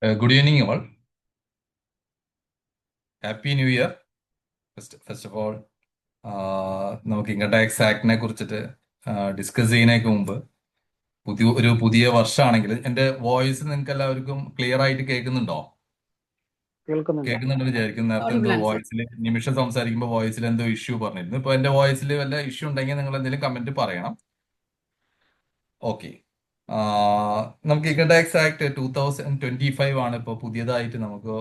Good evening, all. Happy New Year. First of all നമുക്ക് income tax ആക്ടിനെ കുറിച്ചിട്ട് discuss ചെയ്യുന്നതിന് മുമ്പ് പുതിയ വർഷമാണെങ്കിൽ എൻ്റെ വോയിസ് നിങ്ങൾക്ക് എല്ലാവർക്കും ക്ലിയർ ആയിട്ട് കേൾക്കുന്നുണ്ടോ? കേൾക്കുന്നുണ്ട്. കേൾക്കുന്നുണ്ടെന്ന് വിചാരിക്കുന്നു. നേരത്തെ ഓഡിബിൾ എന്തോ ആണ് സർ. വോയിസിൽ നിമിഷം സംസാരിക്കുമ്പോൾ വോയിസിൽ എന്തോ ഇഷ്യൂ പറഞ്ഞിരുന്നു. ഇപ്പോൾ എൻ്റെ വോയിസിൽ വല്ല ഇഷ്യൂ ഉണ്ടെങ്കിൽ നിങ്ങൾ എന്തെങ്കിലും കമന്റ് പറയണം. ഓക്കെ. നമുക്ക് ഇൻകം ടാക്സ് ആക്ട് 2025 ആണ് ഇപ്പോൾ പുതിയതായിട്ട് നമുക്ക്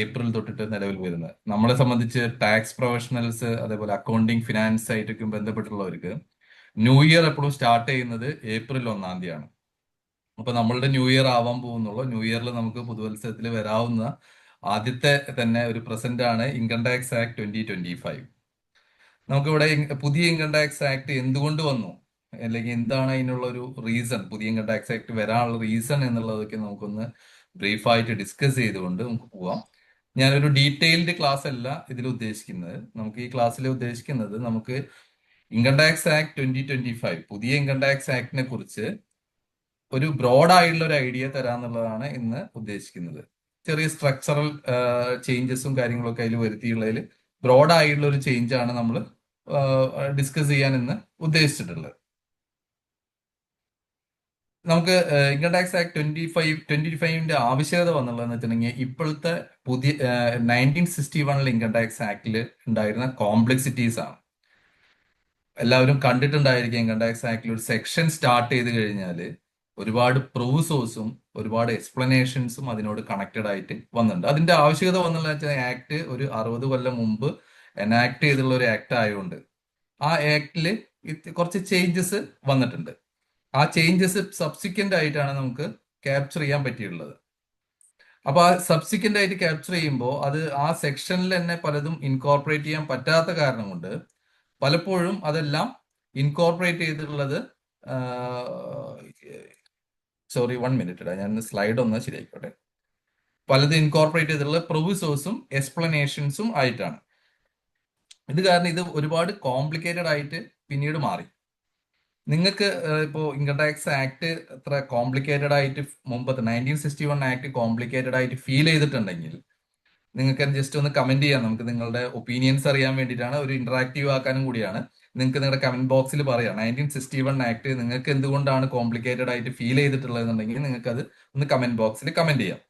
ഏപ്രിൽ തൊട്ടിട്ട് നിലവിൽ വരുന്നത്. നമ്മളെ സംബന്ധിച്ച് ടാക്സ് പ്രൊഫഷണൽസ്, അതേപോലെ അക്കൗണ്ടിങ്, ഫിനാൻസ് ആയിട്ടൊക്കെ ബന്ധപ്പെട്ടുള്ളവർക്ക് ന്യൂ ഇയർ എപ്പോഴും സ്റ്റാർട്ട് ചെയ്യുന്നത് ഏപ്രിൽ 1 തീയതിയാണ്. അപ്പൊ നമ്മളുടെ ന്യൂ ഇയർ ആവാൻ പോകുന്നുള്ളൂ. ന്യൂ ഇയറിൽ നമുക്ക് പുതുവത്സരത്തിൽ വരാവുന്ന ആദ്യത്തെ തന്നെ ഒരു പ്രസന്റ് ആണ് ഇൻകം ടാക്സ് ആക്ട് 2025. നമുക്കിവിടെ പുതിയ ഇൻകം ടാക്സ് ആക്ട് എന്തുകൊണ്ട് വന്നു, അല്ലെങ്കിൽ എന്താണ് അതിനുള്ള ഒരു റീസൺ, പുതിയ ഇൻകം ടാക്സ് ആക്ട് വരാനുള്ള റീസൺ എന്നുള്ളതൊക്കെ നമുക്കൊന്ന് ബ്രീഫായിട്ട് ഡിസ്കസ് ചെയ്തുകൊണ്ട് നമുക്ക് പോവാം. ഞാനൊരു ഡീറ്റെയിൽഡ് ക്ലാസ് അല്ല ഇതിൽ ഉദ്ദേശിക്കുന്നത്. നമുക്ക് ഈ ക്ലാസ്സിൽ ഉദ്ദേശിക്കുന്നത് നമുക്ക് ഇൻകം ടാക്സ് ആക്ട് 2025, പുതിയ ഇൻകം ടാക്സ് ആക്ടിനെ കുറിച്ച് ഒരു ബ്രോഡ് ആയിട്ടുള്ള ഒരു ഐഡിയ തരാന്നുള്ളതാണ് ഇന്ന് ഉദ്ദേശിക്കുന്നത്. ചെറിയ സ്ട്രക്ചറൽ ചേഞ്ചസും കാര്യങ്ങളൊക്കെ അതിൽ വരുത്തിയുള്ളതിൽ ബ്രോഡ് ആയിട്ടുള്ള ഒരു ചേഞ്ച് ആണ് നമ്മൾ ഡിസ്കസ് ചെയ്യാൻ ഇന്ന് ഉദ്ദേശിച്ചിട്ടുള്ളത്. നമുക്ക് ഇൻകം ടാക്സ് ആക്ട് 2025 ആവശ്യകത വന്നുള്ളതെന്ന് വെച്ചിട്ടുണ്ടെങ്കിൽ ഇപ്പോഴത്തെ പുതിയ 1961 ഇൻകം ടാക്സ് ആക്ടിൽ ഉണ്ടായിരുന്ന കോംപ്ലക്സിറ്റീസ് ആണ്. എല്ലാവരും കണ്ടിട്ടുണ്ടായിരിക്കും. ഇൻകം ടാക്സ് ആക്ടിൽ ഒരു സെക്ഷൻ സ്റ്റാർട്ട് ചെയ്ത് കഴിഞ്ഞാൽ ഒരുപാട് പ്രൂസോസും ഒരുപാട് എക്സ്പ്ലനേഷൻസും അതിനോട് കണക്റ്റഡ് ആയിട്ട് വന്നിട്ടുണ്ട്. അതിന്റെ ആവശ്യകത വന്നുള്ള വെച്ചാൽ ആക്ട് ഒരു 60 കൊല്ലം മുമ്പ് എനാക്ട് ചെയ്തുള്ള ഒരു ആക്ട് ആയതുകൊണ്ട് ആ ആക്ടിൽ കുറച്ച് ചേഞ്ചസ് വന്നിട്ടുണ്ട്. ആ ചേഞ്ചസ് സബ്സിക്വന്റ് ആയിട്ടാണ് നമുക്ക് ക്യാപ്ചർ ചെയ്യാൻ പറ്റിയിട്ടുള്ളത്. അപ്പൊ ആ സബ്സിക്വന്റ് ആയിട്ട് ക്യാപ്ചർ ചെയ്യുമ്പോൾ അത് ആ സെക്ഷനിൽ തന്നെ പലതും ഇൻകോർപ്പറേറ്റ് ചെയ്യാൻ പറ്റാത്ത കാരണം കൊണ്ട് പലപ്പോഴും അതെല്ലാം ഇൻകോർപ്പറേറ്റ് ചെയ്തിട്ടുള്ളത്, സോറി 1 മിനിറ്റ് ഞാൻ സ്ലൈഡ് ഒന്ന് ശരിയായിക്കോട്ടെ. പലത് ഇൻകോർപ്പറേറ്റ് ചെയ്തിട്ടുള്ള പ്രൊവിസോഴ്സും എക്സ്പ്ലനേഷൻസും ആയിട്ടാണ്. ഇത് കാരണം ഇത് ഒരുപാട് കോംപ്ലിക്കേറ്റഡ് ആയിട്ട് പിന്നീട് മാറി. നിങ്ങൾക്ക് ഇപ്പോൾ ഇൻകം ടാക്സ് ആക്ട് അത്ര കോംപ്ലിക്കേറ്റഡ് ആയിട്ട് മുമ്പത്തെ 1961 ആക്ട് കോംപ്ലിക്കേറ്റഡ് ആയിട്ട് ഫീൽ ചെയ്തിട്ടുണ്ടെങ്കിൽ നിങ്ങൾക്ക് ജസ്റ്റ് ഒന്ന് കമന്റ് ചെയ്യാം. നമുക്ക് നിങ്ങളുടെ ഒപ്പീനിയൻസ് അറിയാൻ വേണ്ടിയിട്ടാണ്, ഒരു ഇന്ററാക്റ്റീവ് ആക്കാനും കൂടിയാണ്. നിങ്ങൾക്ക് നിങ്ങളുടെ കമന്റ് ബോക്സിൽ പറയാം 1961 ആക്ട് നിങ്ങൾക്ക് എന്തുകൊണ്ടാണ് കോംപ്ലിക്കേറ്റഡ് ആയിട്ട് ഫീൽ ചെയ്തിട്ടുള്ളതെന്നുണ്ടെങ്കിൽ നിങ്ങൾക്ക് അത് ഒന്ന് കമന്റ് ബോക്സിൽ കമന്റ് ചെയ്യാം.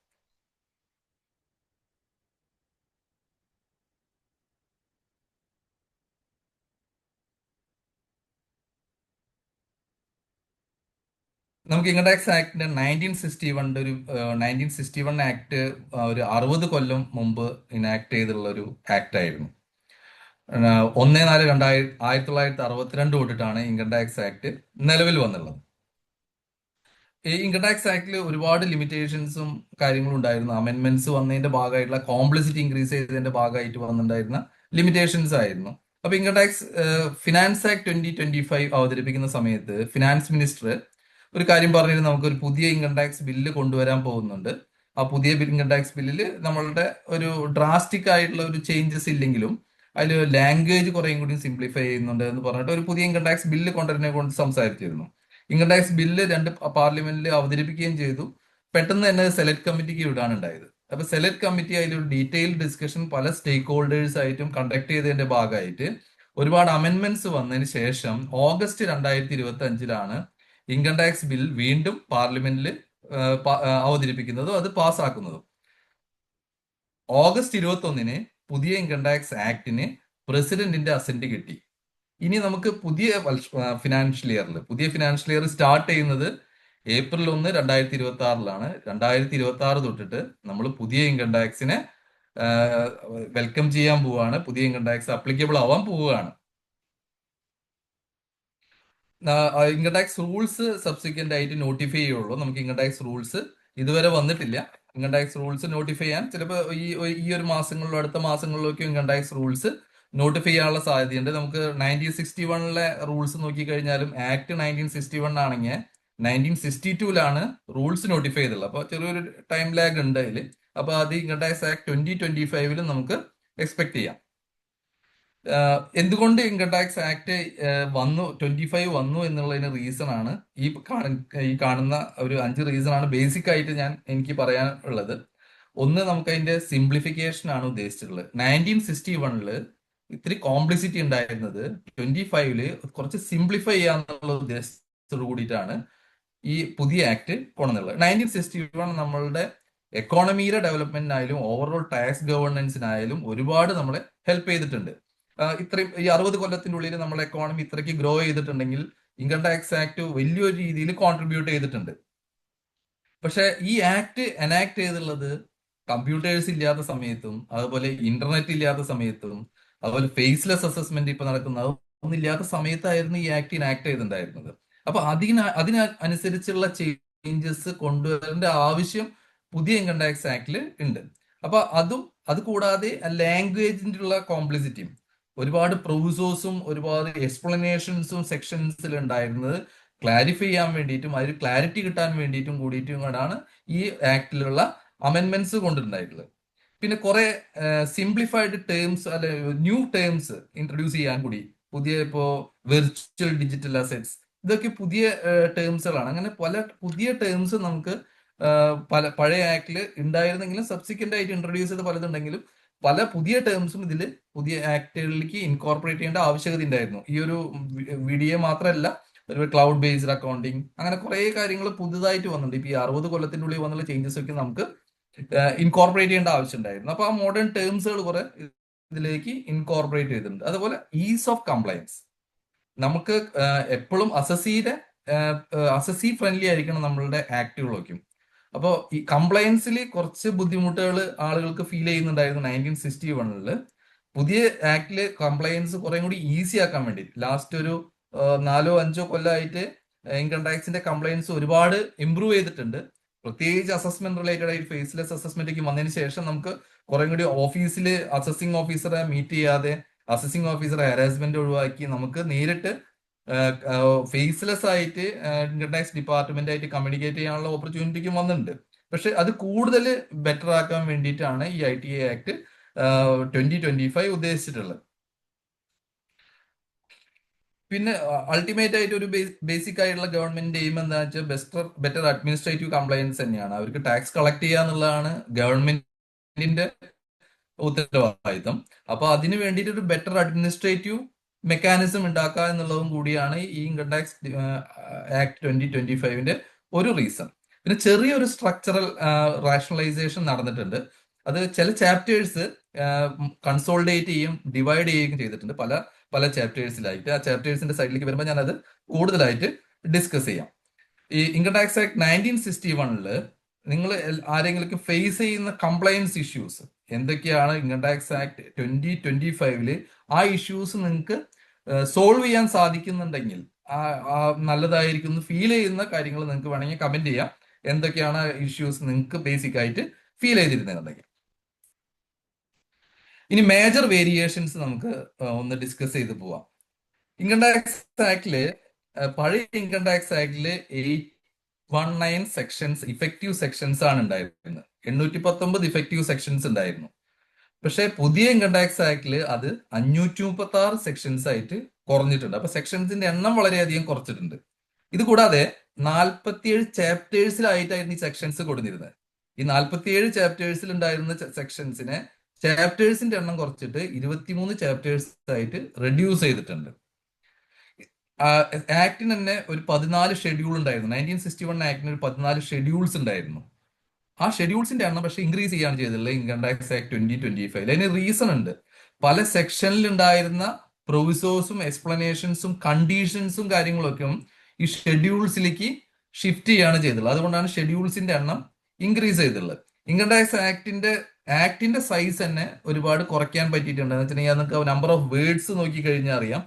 നമുക്ക് ഇൻകം ടാക്സ് ആക്ടിന്റെ 1961 ആക്ട് ഒരു 60 കൊല്ലം മുമ്പ് ഇനാക്ട് ചെയ്തിട്ടുള്ള ഒരു ആക്ട് ആയിരുന്നു. 1/4/1962 തൊട്ടിട്ടാണ് ഇൻകം ടാക്സ് ആക്ട് നിലവിൽ വന്നുള്ളത്. ഈ ഇൻകം ടാക്സ് ആക്ടിൽ ഒരുപാട് ലിമിറ്റേഷൻസും കാര്യങ്ങളും ഉണ്ടായിരുന്നു. അമെന്റ്മെന്റ്സ് വന്നതിന്റെ ഭാഗമായിട്ടുള്ള കോംപ്ലക്സിറ്റി ഇൻക്രീസ് ചെയ്തതിന്റെ ഭാഗമായിട്ട് വന്നിട്ടുണ്ടായിരുന്ന ലിമിറ്റേഷൻസ് ആയിരുന്നു. അപ്പൊ ഇൻകം ടാക്സ് ഫിനാൻസ് ആക്ട് 2025 അവതരിപ്പിക്കുന്ന സമയത്ത് ഫിനാൻസ് മിനിസ്റ്റർ ഒരു കാര്യം പറഞ്ഞിരുന്നു, നമുക്കൊരു പുതിയ ഇൻകം ടാക്സ് ബില്ല് കൊണ്ടുവരാൻ പോകുന്നുണ്ട്. ആ പുതിയ ഇൻകം ടാക്സ് ബില്ലിൽ നമ്മളുടെ ഒരു ഡ്രാസ്റ്റിക് ആയിട്ടുള്ള ഒരു ചേഞ്ചസ് ഇല്ലെങ്കിലും അതിൽ ലാംഗ്വേജ് കുറേയും കൂടി സിംപ്ലിഫൈ ചെയ്യുന്നുണ്ട് എന്ന് പറഞ്ഞിട്ട് ഒരു പുതിയ ഇൻകം ടാക്സ് ബില്ല് കൊണ്ടുവരുന്നതിനെ കൊണ്ട് സംസാരിച്ചിരുന്നു. ഇൻകം ടാക്സ് ബില്ല് 2 പാർലമെന്റിൽ അവതരിപ്പിക്കുകയും ചെയ്തു. പെട്ടെന്ന് തന്നെ സെലക്ട് കമ്മിറ്റിക്ക് വിടാനുണ്ടായത്. അപ്പൊ സെലക്ട് കമ്മിറ്റി അതിലൊരു ഡീറ്റെയിൽഡ് ഡിസ്കഷൻ പല സ്റ്റേക്ക് ഹോൾഡേഴ്സ് ആയിട്ടും കണ്ടക്ട് ചെയ്തതിന്റെ ഭാഗമായിട്ട് ഒരുപാട് അമെന്റ്മെന്റ്സ് വന്നതിന് ശേഷം ഓഗസ്റ്റ് 2025 ഇൻകം ടാക്സ് ബിൽ വീണ്ടും പാർലമെന്റിൽ അവതരിപ്പിക്കുന്നതും അത് പാസ്സാക്കുന്നതും. ഓഗസ്റ്റ് 21 പുതിയ ഇൻകം ടാക്സ് ആക്ടിന് പ്രസിഡന്റിന്റെ അസന്റ് കിട്ടി. ഇനി നമുക്ക് പുതിയ ഫിനാൻഷ്യൽ ഇയർ സ്റ്റാർട്ട് ചെയ്യുന്നത് ഏപ്രിൽ 1, 2026 2026 തൊട്ടിട്ട് നമ്മൾ പുതിയ ഇൻകം ടാക്സിനെ വെൽക്കം ചെയ്യാൻ പോവുകയാണ്. പുതിയ ഇൻകം ടാക്സ് അപ്ലിക്കബിൾ ആവാൻ പോവുകയാണ്. ഇൻകം ടാക്സ് റൂൾസ് സബ്സിക്വന്റ് ആയിട്ട് നോട്ടിഫൈ ചെയ്യുള്ളൂ. നമുക്ക് ഇൻകം ടാക്സ് റൂൾസ് ഇതുവരെ വന്നിട്ടില്ല. ഇൻകം ടാക്സ് റൂൾസ് നോട്ടിഫൈ ചെയ്യാൻ ചിലപ്പോൾ ഈ ഒരു മാസങ്ങളിലോ അടുത്ത മാസങ്ങളിലൊക്കെ ഇൻകം ടാക്സ് റൂൾസ് നോട്ടിഫൈ ചെയ്യാനുള്ള സാധ്യതയുണ്ട്. നമുക്ക് 1961 റൂൾസ് നോക്കിക്കഴിഞ്ഞാലും ആക്ട് 1961 ആണെങ്കിൽ 1962 റൂൾസ് നോട്ടിഫൈ ചെയ്തുള്ളത്. അപ്പോൾ ചെറിയൊരു ടൈം ലാഗ് ഉണ്ട് അതിൽ. അപ്പോൾ അത് ഇൻകം ടാക്സ് ആക്ട് 2025 നമുക്ക് എക്സ്പെക്ട് ചെയ്യാം. എന്തുകൊണ്ട് ഇൻകം ടാക്സ് ആക്ട് വന്നു 25 വന്നു എന്നുള്ളതിന് റീസൺ ആണ് ഈ കാണുന്ന ഒരു 5 റീസൺ ആണ് ബേസിക് ആയിട്ട് എനിക്ക് പറയാനുള്ളത്. ഒന്ന്, നമുക്ക് അതിന്റെ സിംപ്ലിഫിക്കേഷൻ ആണ് ഉദ്ദേശിച്ചിട്ടുള്ളത്. 1961 ഇത്തിരി കോംപ്ലിസിറ്റി ഉണ്ടായിരുന്നത് 25 കുറച്ച് സിംപ്ലിഫൈ ചെയ്യാന്നുള്ള ഉദ്ദേശത്തോടു കൂടിയിട്ടാണ് ഈ പുതിയ ആക്ട് കൊണ്ടുവന്നുള്ളത്. 1961 നമ്മളുടെ എക്കോണമിയുടെ ഡെവലപ്മെന്റിനായാലും ഓവറോൾ ടാക്സ് ഗവേണൻസിനായാലും ഒരുപാട് നമ്മളെ ഹെൽപ്പ് ചെയ്തിട്ടുണ്ട്. ഇത്രയും ഈ 60 കൊല്ലത്തിന്റെ ഉള്ളിൽ നമ്മുടെ എക്കോണമി ഇത്രയ്ക്ക് ഗ്രോ ചെയ്തിട്ടുണ്ടെങ്കിൽ ഇൻകം ടാക്സ് ആക്ട് വലിയൊരു രീതിയിൽ കോൺട്രിബ്യൂട്ട് ചെയ്തിട്ടുണ്ട്. പക്ഷെ ഈ ആക്ട് എനാക്ട് ചെയ്തുള്ളത് കമ്പ്യൂട്ടേഴ്സ് ഇല്ലാത്ത സമയത്തും അതുപോലെ ഇന്റർനെറ്റ് ഇല്ലാത്ത സമയത്തും അതുപോലെ ഫേസ്ലെസ് അസസ്മെന്റ് ഇപ്പൊ നടക്കുന്ന ഒന്നും ഇല്ലാത്ത സമയത്തായിരുന്നു ഈ ആക്ട് ഇനാക്ട് ചെയ്തിട്ടുണ്ടായിരുന്നത്. അപ്പൊ അതിനനുസരിച്ചുള്ള ചേഞ്ചസ് കൊണ്ടുവരേണ്ട ആവശ്യം പുതിയ ഇൻകം ടാക്സ് ആക്ടിൽ ഉണ്ട്. അപ്പൊ അത് കൂടാതെ ലാംഗ്വേജിന്റെ ഉള്ള കോംപ്ലിസിറ്റിയും ഒരുപാട് പ്രൊവിസോസും ഒരുപാട് എക്സ്പ്ലനേഷൻസും സെക്ഷൻസിൽ ഉണ്ടായിരുന്നത് ക്ലാരിഫൈ ചെയ്യാൻ വേണ്ടിയിട്ടും അതിൽ ക്ലാരിറ്റി കിട്ടാൻ വേണ്ടിയിട്ടും കൂടിയിട്ടും കൂടാണ് ഈ ആക്ടിലുള്ള അമെന്റ്മെന്റ്സ് കൊണ്ടുണ്ടായിട്ടുള്ളത്. പിന്നെ കുറെ സിംപ്ലിഫൈഡ് ടേംസ് അല്ലെ ന്യൂ ടേംസ് ഇൻട്രൊഡ്യൂസ് ചെയ്യാൻ കൂടി പുതിയ ഇപ്പോ വെർച്വൽ ഡിജിറ്റൽ അസെറ്റ്സ് ഇതൊക്കെ പുതിയ ടേംസുകളാണ്. അങ്ങനെ പല പുതിയ ടേംസ് നമുക്ക് പഴയ ആക്ടില് ഉണ്ടായിരുന്നെങ്കിലും സബ്സിക്വന്റ് ആയിട്ട് ഇൻട്രൊഡ്യൂസ് ചെയ്ത പലതുണ്ടെങ്കിലും പല പുതിയ ടേംസും ഇതിൽ പുതിയ ആക്ടുകളിലേക്ക് ഇൻകോർപ്പറേറ്റ് ചെയ്യേണ്ട ആവശ്യകത ഉണ്ടായിരുന്നു. ഈ ഒരു VDA മാത്രമല്ല, ഒരു ക്ലൗഡ് ബേസ്ഡ് അക്കൗണ്ടിങ് അങ്ങനെ കുറെ കാര്യങ്ങൾ പുതുതായിട്ട് വന്നിട്ടുണ്ട്. ഇപ്പൊ ഈ 60 കൊല്ലത്തിന്റെ ഉള്ളിൽ വന്നുള്ള ചേഞ്ചസ് ഒക്കെ നമുക്ക് ഇൻകോർപ്പറേറ്റ് ചെയ്യേണ്ട ആവശ്യം ഉണ്ടായിരുന്നു. അപ്പൊ ആ മോഡേൺ ടേംസുകൾ കുറെ ഇതിലേക്ക് ഇൻകോർപ്പറേറ്റ് ചെയ്തിട്ടുണ്ട്. അതുപോലെ ഈസ് ഓഫ് കംപ്ലയൻസ്, നമുക്ക് എപ്പോഴും അസസി ഫ്രണ്ട്ലി ആയിരിക്കണം നമ്മളുടെ ആക്ടുകളൊക്കെ. അപ്പോൾ ഈ കംപ്ലയൻസിൽ കുറച്ച് ബുദ്ധിമുട്ടുകൾ ആളുകൾക്ക് ഫീൽ ചെയ്യുന്നുണ്ടായിരുന്നു 1961. പുതിയ ആക്ടില് കംപ്ലയൻസ് കുറെ കൂടി ഈസി ആക്കാൻ വേണ്ടി ലാസ്റ്റ് ഒരു 4-5 കൊല്ലമായിട്ട് ഇൻകം ടാക്സിന്റെ കംപ്ലയൻസ് ഒരുപാട് ഇംപ്രൂവ് ചെയ്തിട്ടുണ്ട്. പ്രത്യേകിച്ച് അസസ്മെന്റ് റിലേറ്റഡ് ആയിട്ട് ഫേസ്ലെസ് അസസ്മെന്റ് വന്നതിന് ശേഷം നമുക്ക് കുറെ കൂടി ഓഫീസിൽ അസസിംഗ് ഓഫീസറെ മീറ്റ് ചെയ്യാതെ അസസിംഗ് ഓഫീസറെ ഹാരാസ്മെന്റ് ഒഴിവാക്കി നമുക്ക് നേരിട്ട് ഫേസ്ലെസ് ആയിട്ട് ഇൻകം ടാക്സ് ഡിപ്പാർട്ട്മെന്റ് ആയിട്ട് കമ്മ്യൂണിക്കേറ്റ് ചെയ്യാനുള്ള ഓപ്പർച്യൂണിറ്റിക്കും വന്നിട്ടുണ്ട്. പക്ഷെ അത് കൂടുതൽ ബെറ്റർ ആക്കാൻ വേണ്ടിയിട്ടാണ് ഈ ITA ആക്ട് 2025 ഉദ്ദേശിച്ചിട്ടുള്ളത്. പിന്നെ അൾട്ടിമേറ്റ് ആയിട്ട് ഒരു ബേസിക് ആയിട്ടുള്ള ഗവൺമെന്റ് എയിം എന്താ വെച്ചാൽ ബെറ്റർ അഡ്മിനിസ്ട്രേറ്റീവ് കംപ്ലയൻസ് തന്നെയാണ്. അവർക്ക് ടാക്സ് കളക്ട് ചെയ്യുക എന്നുള്ളതാണ് ഗവൺമെന്റിന്റെ ഉത്തരവാദിത്തം. അപ്പൊ അതിന് വേണ്ടിയിട്ട് ഒരു ബെറ്റർ അഡ്മിനിസ്ട്രേറ്റീവ് മെക്കാനിസം ഉണ്ടാക്കുക എന്നുള്ളതും കൂടിയാണ് ഈ ഇൻകം ടാക്സ് ആക്ട് 2025 ഒരു റീസൺ. പിന്നെ ചെറിയൊരു സ്ട്രക്ചറൽ റാഷണലൈസേഷൻ നടന്നിട്ടുണ്ട്. അത് ചില ചാപ്റ്റേഴ്സ് കൺസോൾഡേറ്റ് ചെയ്യും ഡിവൈഡ് ചെയ്യുകയും ചെയ്തിട്ടുണ്ട് പല പല ചാപ്റ്റേഴ്സിലായിട്ട്. ആ ചാപ്റ്റേഴ്സിന്റെ സൈഡിലേക്ക് വരുമ്പോൾ ഞാനത് കൂടുതലായിട്ട് ഡിസ്കസ് ചെയ്യാം. ഈ ഇൻകം ടാക്സ് ആക്ട് 1961 നിങ്ങൾ ആരെങ്കിലും ഫേസ് ചെയ്യുന്ന കംപ്ലയൻസ് ഇഷ്യൂസ് എന്തൊക്കെയാണ് ഇൻകം ടാക്സ് ആക്ട് 2025 ആ ഇഷ്യൂസ് നിങ്ങൾക്ക് സോൾവ് ചെയ്യാൻ സാധിക്കുന്നുണ്ടെങ്കിൽ നല്ലതായിരിക്കും ഫീൽ ചെയ്യുന്ന കാര്യങ്ങൾ നിങ്ങൾക്ക് വേണമെങ്കിൽ കമന്റ് ചെയ്യാം. എന്തൊക്കെയാണ് ഇഷ്യൂസ് നിങ്ങൾക്ക് ബേസിക് ആയിട്ട് ഫീൽ ചെയ്തിരുന്നുണ്ടെങ്കിൽ. ഇനി മേജർ വേരിയേഷൻസ് നമുക്ക് ഒന്ന് ഡിസ്കസ് ചെയ്ത് പോവാം. ഇൻകം ടാക്സ് ആക്ടില് പഴയ ഇൻകം ടാക്സ് ആക്ടില് 819 സെക്ഷൻസ് ഇഫക്റ്റീവ് സെക്ഷൻസ് ആണ് ഉണ്ടായിരുന്നത്. 819 ഇഫക്റ്റീവ് സെക്ഷൻസ് ഉണ്ടായിരുന്നു. പക്ഷെ പുതിയ ഇൻകം ടാക്സ് ആക്ടില് അത് 536 സെക്ഷൻസ് ആയിട്ട് കുറഞ്ഞിട്ടുണ്ട്. അപ്പൊ സെക്ഷൻസിന്റെ എണ്ണം വളരെയധികം കുറച്ചിട്ടുണ്ട്. ഇത് കൂടാതെ 47 ചാപ്റ്റേഴ്സിലായിട്ടായിരുന്നു ഈ സെക്ഷൻസ് കൊടുത്തിരുന്നത്. ഈ 47 ചാപ്റ്റേഴ്സിൽ ഉണ്ടായിരുന്ന സെക്ഷൻസിനെ ചാപ്റ്റേഴ്സിന്റെ എണ്ണം കുറച്ചിട്ട് 23 ചാപ്റ്റേഴ്സ് ആയിട്ട് റെഡ്യൂസ് ചെയ്തിട്ടുണ്ട്. ആക്ടിന് തന്നെ ഒരു 14 ഷെഡ്യൂൾ ഉണ്ടായിരുന്നു. 1961 ആക്ടിന് ഒരു 14 ഷെഡ്യൂൾസ് ഉണ്ടായിരുന്നു. ആ ഷെഡ്യൂൾസിന്റെ എണ്ണം പക്ഷെ ഇൻക്രീസ് ചെയ്യാണ് ചെയ്തിട്ടുള്ളത് ഇൻകം ടാക്സ് ആക്ട് 2025. അതിന് റീസൺ ഉണ്ട്. പല സെക്ഷനിൽ ഉണ്ടായിരുന്ന പ്രൊവിസോസും എക്സ്പ്ലനേഷൻസും കണ്ടീഷൻസും കാര്യങ്ങളൊക്കെ ഈ ഷെഡ്യൂൾസിലേക്ക് ഷിഫ്റ്റ് ചെയ്യാണ് ചെയ്തിട്ടുള്ളത്. അതുകൊണ്ടാണ് ഷെഡ്യൂൾസിന്റെ എണ്ണം ഇൻക്രീസ് ചെയ്തിട്ടുള്ളത്. ഇൻകം ടാക്സ് ആക്ടിന്റെ സൈസ് തന്നെ ഒരുപാട് കുറയ്ക്കാൻ പറ്റിയിട്ടുണ്ട്. എന്ന് വെച്ചിട്ടുണ്ടെങ്കിൽ നമുക്ക് നമ്പർ ഓഫ് വേർഡ്സ് നോക്കി കഴിഞ്ഞാൽ അറിയാം.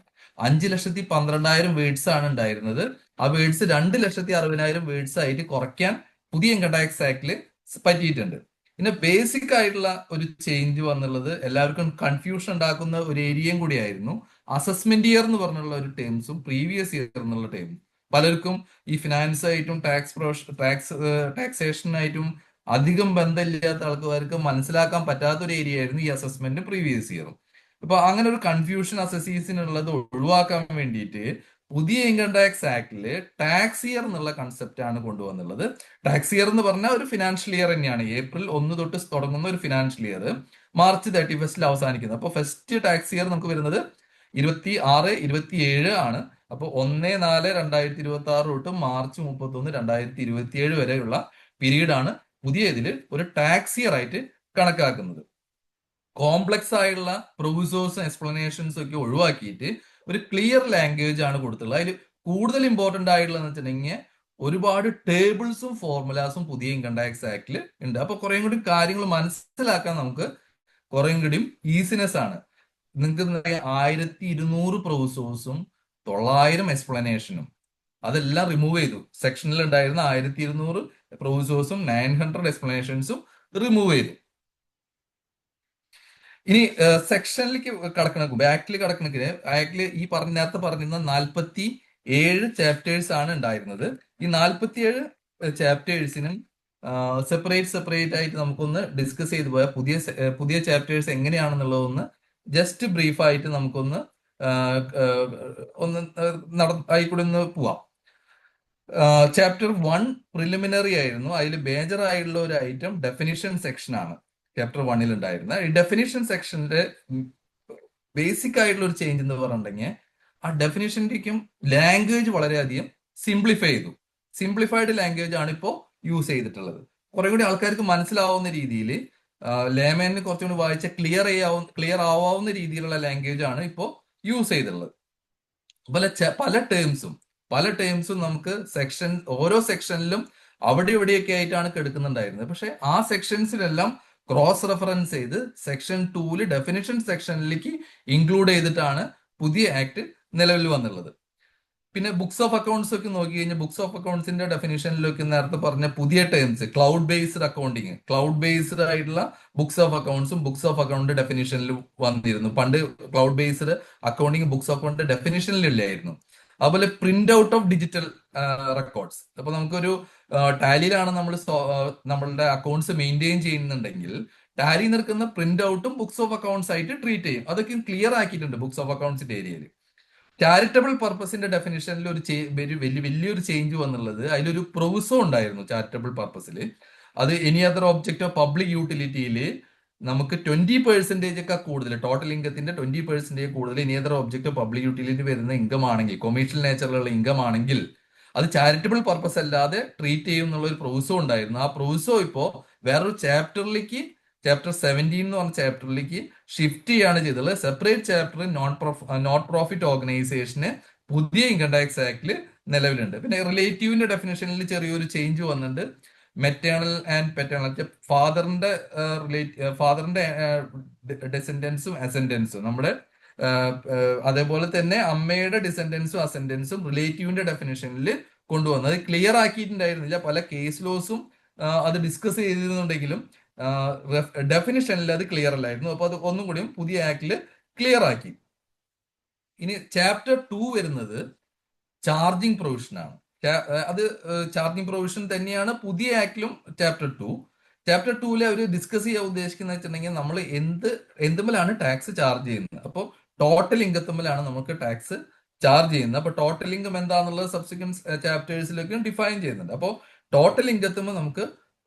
5,12,000 വേർഡ്സ് ആണ് ഉണ്ടായിരുന്നത്. ആ വേർഡ്സ് 2,60,000 വേർഡ്സ് ആയിട്ട് കുറയ്ക്കാൻ പുതിയ ഇൻകം ടാക്സ് ആക്ടില് പറ്റിയിട്ടുണ്ട്. പിന്നെ ബേസിക് ആയിട്ടുള്ള ഒരു ചേഞ്ച് വന്നുള്ളത് എല്ലാവർക്കും കൺഫ്യൂഷൻ ഉണ്ടാക്കുന്ന ഒരു ഏരിയയും കൂടിയായിരുന്നു. അസസ്മെന്റ് ഇയർ എന്ന് പറഞ്ഞുള്ള ഒരു ടേംസും പ്രീവിയസ് ഇയർ എന്നുള്ള ടേമും പലർക്കും ഈ ഫിനാൻസ് ആയിട്ടും ടാക്സേഷനായിട്ടും അധികം ബന്ധമില്ലാത്ത ആൾക്കാർക്ക് മനസ്സിലാക്കാൻ പറ്റാത്ത ഒരു ഏരിയ ആയിരുന്നു ഈ അസസ്മെന്റ് പ്രീവിയസ് ഇയറും. ഇപ്പൊ അങ്ങനെ ഒരു കൺഫ്യൂഷൻ അസസീസിനുള്ളത് ഒഴിവാക്കാൻ വേണ്ടിയിട്ട് പുതിയ ഇൻകം ടാക്സ് ആക്ടില് ടാക്സ് ഇയർ എന്നുള്ള കൺസെപ്റ്റ് ആണ് കൊണ്ടുവന്നുള്ളത്. ടാക്സ് ഇയർ എന്ന് പറഞ്ഞാൽ ഒരു ഫിനാൻഷ്യൽ ഇയർ തന്നെയാണ്. ഏപ്രിൽ 1 തൊട്ട് തുടങ്ങുന്ന ഒരു ഫിനാൻഷ്യൽ ഇയർ മാർച്ച് 31 അവസാനിക്കുന്നത്. അപ്പോൾ ഫസ്റ്റ് ടാക്സ് ഇയർ നമുക്ക് വരുന്നത് 26-27 ആണ്. അപ്പോൾ 1-4-2026 തൊട്ട് മാർച്ച് 31-2027 വരെയുള്ള പീരീഡ് ആണ് പുതിയ ഇതിൽ ഒരു ടാക്സ് ഇയർ ആയിട്ട് കണക്കാക്കുന്നത്. കോംപ്ലക്സ് ആയിട്ടുള്ള പ്രൊവിസോഴ്സും എക്സ്പ്ലനേഷൻസും ഒക്കെ ഒഴിവാക്കിയിട്ട് ഒരു ക്ലിയർ ലാംഗ്വേജ് ആണ് കൊടുത്തുള്ളത്. അതിൽ കൂടുതൽ ഇമ്പോർട്ടന്റ് ആയിട്ടുള്ളതെന്ന് വെച്ചിട്ടുണ്ടെങ്കിൽ ഒരുപാട് ടേബിൾസും ഫോർമുലാസും പുതിയ ഇൻകം ടാക്സ് ആക്ടിൽ ഉണ്ട്. അപ്പൊ കുറേ കൂടി കാര്യങ്ങൾ മനസ്സിലാക്കാൻ നമുക്ക് കുറേ കൂടിയും ഈസിനെസ് ആണ്. നിങ്ങൾക്ക് 1200 പ്രൊവിസോഴ്സും 900 എക്സ്പ്ലനേഷനും അതെല്ലാം റിമൂവ് ചെയ്തു. സെക്ഷനിൽ ഉണ്ടായിരുന്ന 1200 പ്രൊവിസോഴ്സും 900 എക്സ്പ്ലനേഷൻസും റിമൂവ് ചെയ്തു. ഇനി സെക്ഷനിലേക്ക് കടക്കണക്ക് ബാക്കിൽ കടക്കണക്കിന് ആക്ടില് ഈ നേരത്തെ പറഞ്ഞിരുന്ന 47 ചാപ്റ്റേഴ്സ് ആണ് ഉണ്ടായിരുന്നത്. ഈ 47 ചാപ്റ്റേഴ്സിനും സെപ്പറേറ്റ് ആയിട്ട് നമുക്കൊന്ന് ഡിസ്കസ് ചെയ്തു പോയാൽ പുതിയ ചാപ്റ്റേഴ്സ് എങ്ങനെയാണെന്നുള്ളതൊന്ന് ജസ്റ്റ് ബ്രീഫായിട്ട് നമുക്കൊന്ന് ഒന്ന് ആയിക്കൂടെ ഒന്ന് പോവാം. ചാപ്റ്റർ 1 പ്രിലിമിനറി ആയിരുന്നു. അതിൽ മേജർ ആയിട്ടുള്ള ഒരു ഐറ്റം ഡെഫിനിഷൻ സെക്ഷൻ ആണ് ചാപ്റ്റർ 1 ഉണ്ടായിരുന്ന. ഈ ഡെഫിനിഷൻ സെക്ഷന്റെ ബേസിക് ആയിട്ടുള്ള ഒരു ചേഞ്ച് എന്ന് പറഞ്ഞിട്ടുണ്ടെങ്കിൽ ആ ഡെഫിനിഷന്റേക്കും ലാംഗ്വേജ് വളരെയധികം സിംപ്ലിഫൈ ചെയ്തു. സിംപ്ലിഫൈഡ് ലാംഗ്വേജ് ആണ് ഇപ്പോൾ യൂസ് ചെയ്തിട്ടുള്ളത്. കുറെ കൂടി ആൾക്കാർക്ക് മനസ്സിലാവുന്ന രീതിയിൽ ലേമേനിന് കുറച്ചുകൂടി വായിച്ച ക്ലിയർ ആവാവുന്ന രീതിയിലുള്ള ലാംഗ്വേജ് ആണ് ഇപ്പോൾ യൂസ് ചെയ്തിട്ടുള്ളത്. പല ടേംസും നമുക്ക് ഓരോ സെക്ഷനിലും അവിടെ ഇവിടെയൊക്കെ ആയിട്ടാണ് കെടുക്കുന്നുണ്ടായിരുന്നത്. പക്ഷെ ആ സെക്ഷൻസിലെല്ലാം ക്രോസ് റെഫറൻസ് ചെയ്ത് സെക്ഷൻ 2 ഡെഫിനിഷൻ സെക്ഷനിലേക്ക് ഇൻക്ലൂഡ് ചെയ്തിട്ടാണ് പുതിയ ആക്ട് നിലവിൽ വന്നുള്ളത്. പിന്നെ ബുക്സ് ഓഫ് അക്കൗണ്ട്സ് ഒക്കെ നോക്കി കഴിഞ്ഞാൽ ബുക്സ് ഓഫ് അക്കൗണ്ട്സിന്റെ ഡെഫിനിഷനിലേക്ക് നേരത്തെ പറഞ്ഞ പുതിയ terms cloud based accounting, cloud based ആയിട്ടുള്ള ബുക്സ് ഓഫ് അക്കൗണ്ട്സും ബുക്സ് ഓഫ് അക്കൗണ്ട് ഡെഫിനിഷനിൽ വന്നിരുന്നു. പണ്ട് cloud based accounting books of account ഡെഫിനിഷനിലില്ലായിരുന്നു. അതുപോലെ print out of digital records. അപ്പൊ നമുക്കൊരു ടാലിയിലാണ് നമ്മളുടെ അക്കൗണ്ട്സ് മെയിൻറ്റെയിൻ ചെയ്യുന്നുണ്ടെങ്കിൽ ടാലി നിൽക്കുന്ന പ്രിന്റ് ഔട്ടും ബുക്സ് ഓഫ് അക്കൗണ്ട്സ് ആയിട്ട് ട്രീറ്റ് ചെയ്യും. അതൊക്കെ ക്ലിയർ ആക്കിയിട്ടുണ്ട് ബുക്സ് ഓഫ് അക്കൗണ്ട്സിന്റെ ഏരിയയിൽ. ചാരിറ്റബിൾ പർപ്പസിന്റെ ഡെഫിനിഷനിൽ വലിയൊരു ചേഞ്ച് വന്നുള്ളത്, അതിലൊരു പ്രൊവിസോ ഉണ്ടായിരുന്നു ചാരിറ്റബിൾ പർപ്പസിൽ. അത് any other object of public യൂട്ടിലിറ്റിയിൽ നമുക്ക് 20% ഒക്കെ കൂടുതൽ, ടോട്ടൽ ഇൻകത്തിന്റെ 20% കൂടുതൽ any other object of public utility വരുന്ന ഇൻകം ആണെങ്കിൽ, കൊമേഴ്ഷ്യൽ നേച്ചറിലുള്ള ഇൻകം ആണെങ്കിൽ അത് ചാരിറ്റബിൾ പർപ്പസ് അല്ലാതെ ട്രീറ്റ് ചെയ്യും എന്നുള്ള ഒരു പ്രൊവിസോ ഉണ്ടായിരുന്നു. ആ പ്രൊവിസോ ഇപ്പോൾ വേറൊരു ചാപ്റ്റർ 17 എന്ന് പറഞ്ഞ ചാപ്റ്ററിലേക്ക് ഷിഫ്റ്റ് ചെയ്യാണ് ചെയ്തത്. സെപ്പറേറ്റ് ചാപ്റ്റർ നോട്ട് പ്രോഫിറ്റ് ഓർഗനൈസേഷന് പുതിയ ഇൻകം ടാക്സ് ആക്ടിൽ നിലവിലുണ്ട്. പിന്നെ റിലേറ്റീവിന്റെ ഡെഫിനേഷനിൽ ചെറിയൊരു ചേഞ്ച് വന്നിട്ടുണ്ട്. മെറ്റേണൽ ആൻഡ് പെറ്റേണൽ, ഫാദറിന്റെ ഡിസെൻഡൻസും അസെൻഡൻസും നമ്മുടെ അതേപോലെ തന്നെ അമ്മയുടെ ഡിസെൻഡൻസും അസെൻഡൻസും റിലേറ്റീവിന്റെ ഡെഫിനേഷനിൽ കൊണ്ടുവന്നു. അത് ക്ലിയർ ആക്കിയിട്ടുണ്ടായിരുന്നില്ല. പല കേസ് ലോസും അത് ഡിസ്കസ് ചെയ്തിരുന്നുണ്ടെങ്കിലും ഡെഫിനിഷനിൽ അത് ക്ലിയർ അല്ലായിരുന്നു. അപ്പൊ അത് ഒന്നും കൂടിയും പുതിയ ആക്ടിൽ ക്ലിയർ ആക്കി. ഇനി ചാപ്റ്റർ 2 വരുന്നത് ചാർജിങ് പ്രൊവിഷൻ ആണ്. അത് ചാർജിങ് പ്രൊവിഷൻ തന്നെയാണ് പുതിയ ആക്ടിലും ചാപ്റ്റർ 2. ചാപ്റ്റർ 2 അവർ ഡിസ്കസ് ചെയ്യാൻ ഉദ്ദേശിക്കുന്നത് വെച്ചിട്ടുണ്ടെങ്കിൽ നമ്മൾ എന്തുമലാണ് ടാക്സ് ചാർജ് ചെയ്യുന്നത്. അപ്പോൾ ടോട്ടൽ ഇൻകത്തുമ്മലാണ് നമുക്ക് ടാക്സ് ചാർജ് ചെയ്യുന്നത്. അപ്പൊ ടോട്ടൽ ഇൻകം എന്താണെന്നുള്ളത് സബ്സിക്വൻറ്റ് ചാപ്റ്റേഴ്സിലേക്കും ഡിഫൈൻ ചെയ്യുന്നുണ്ട്. അപ്പോൾ ടോട്ടൽ ഇൻകത്തുമ്പോൾ നമുക്ക്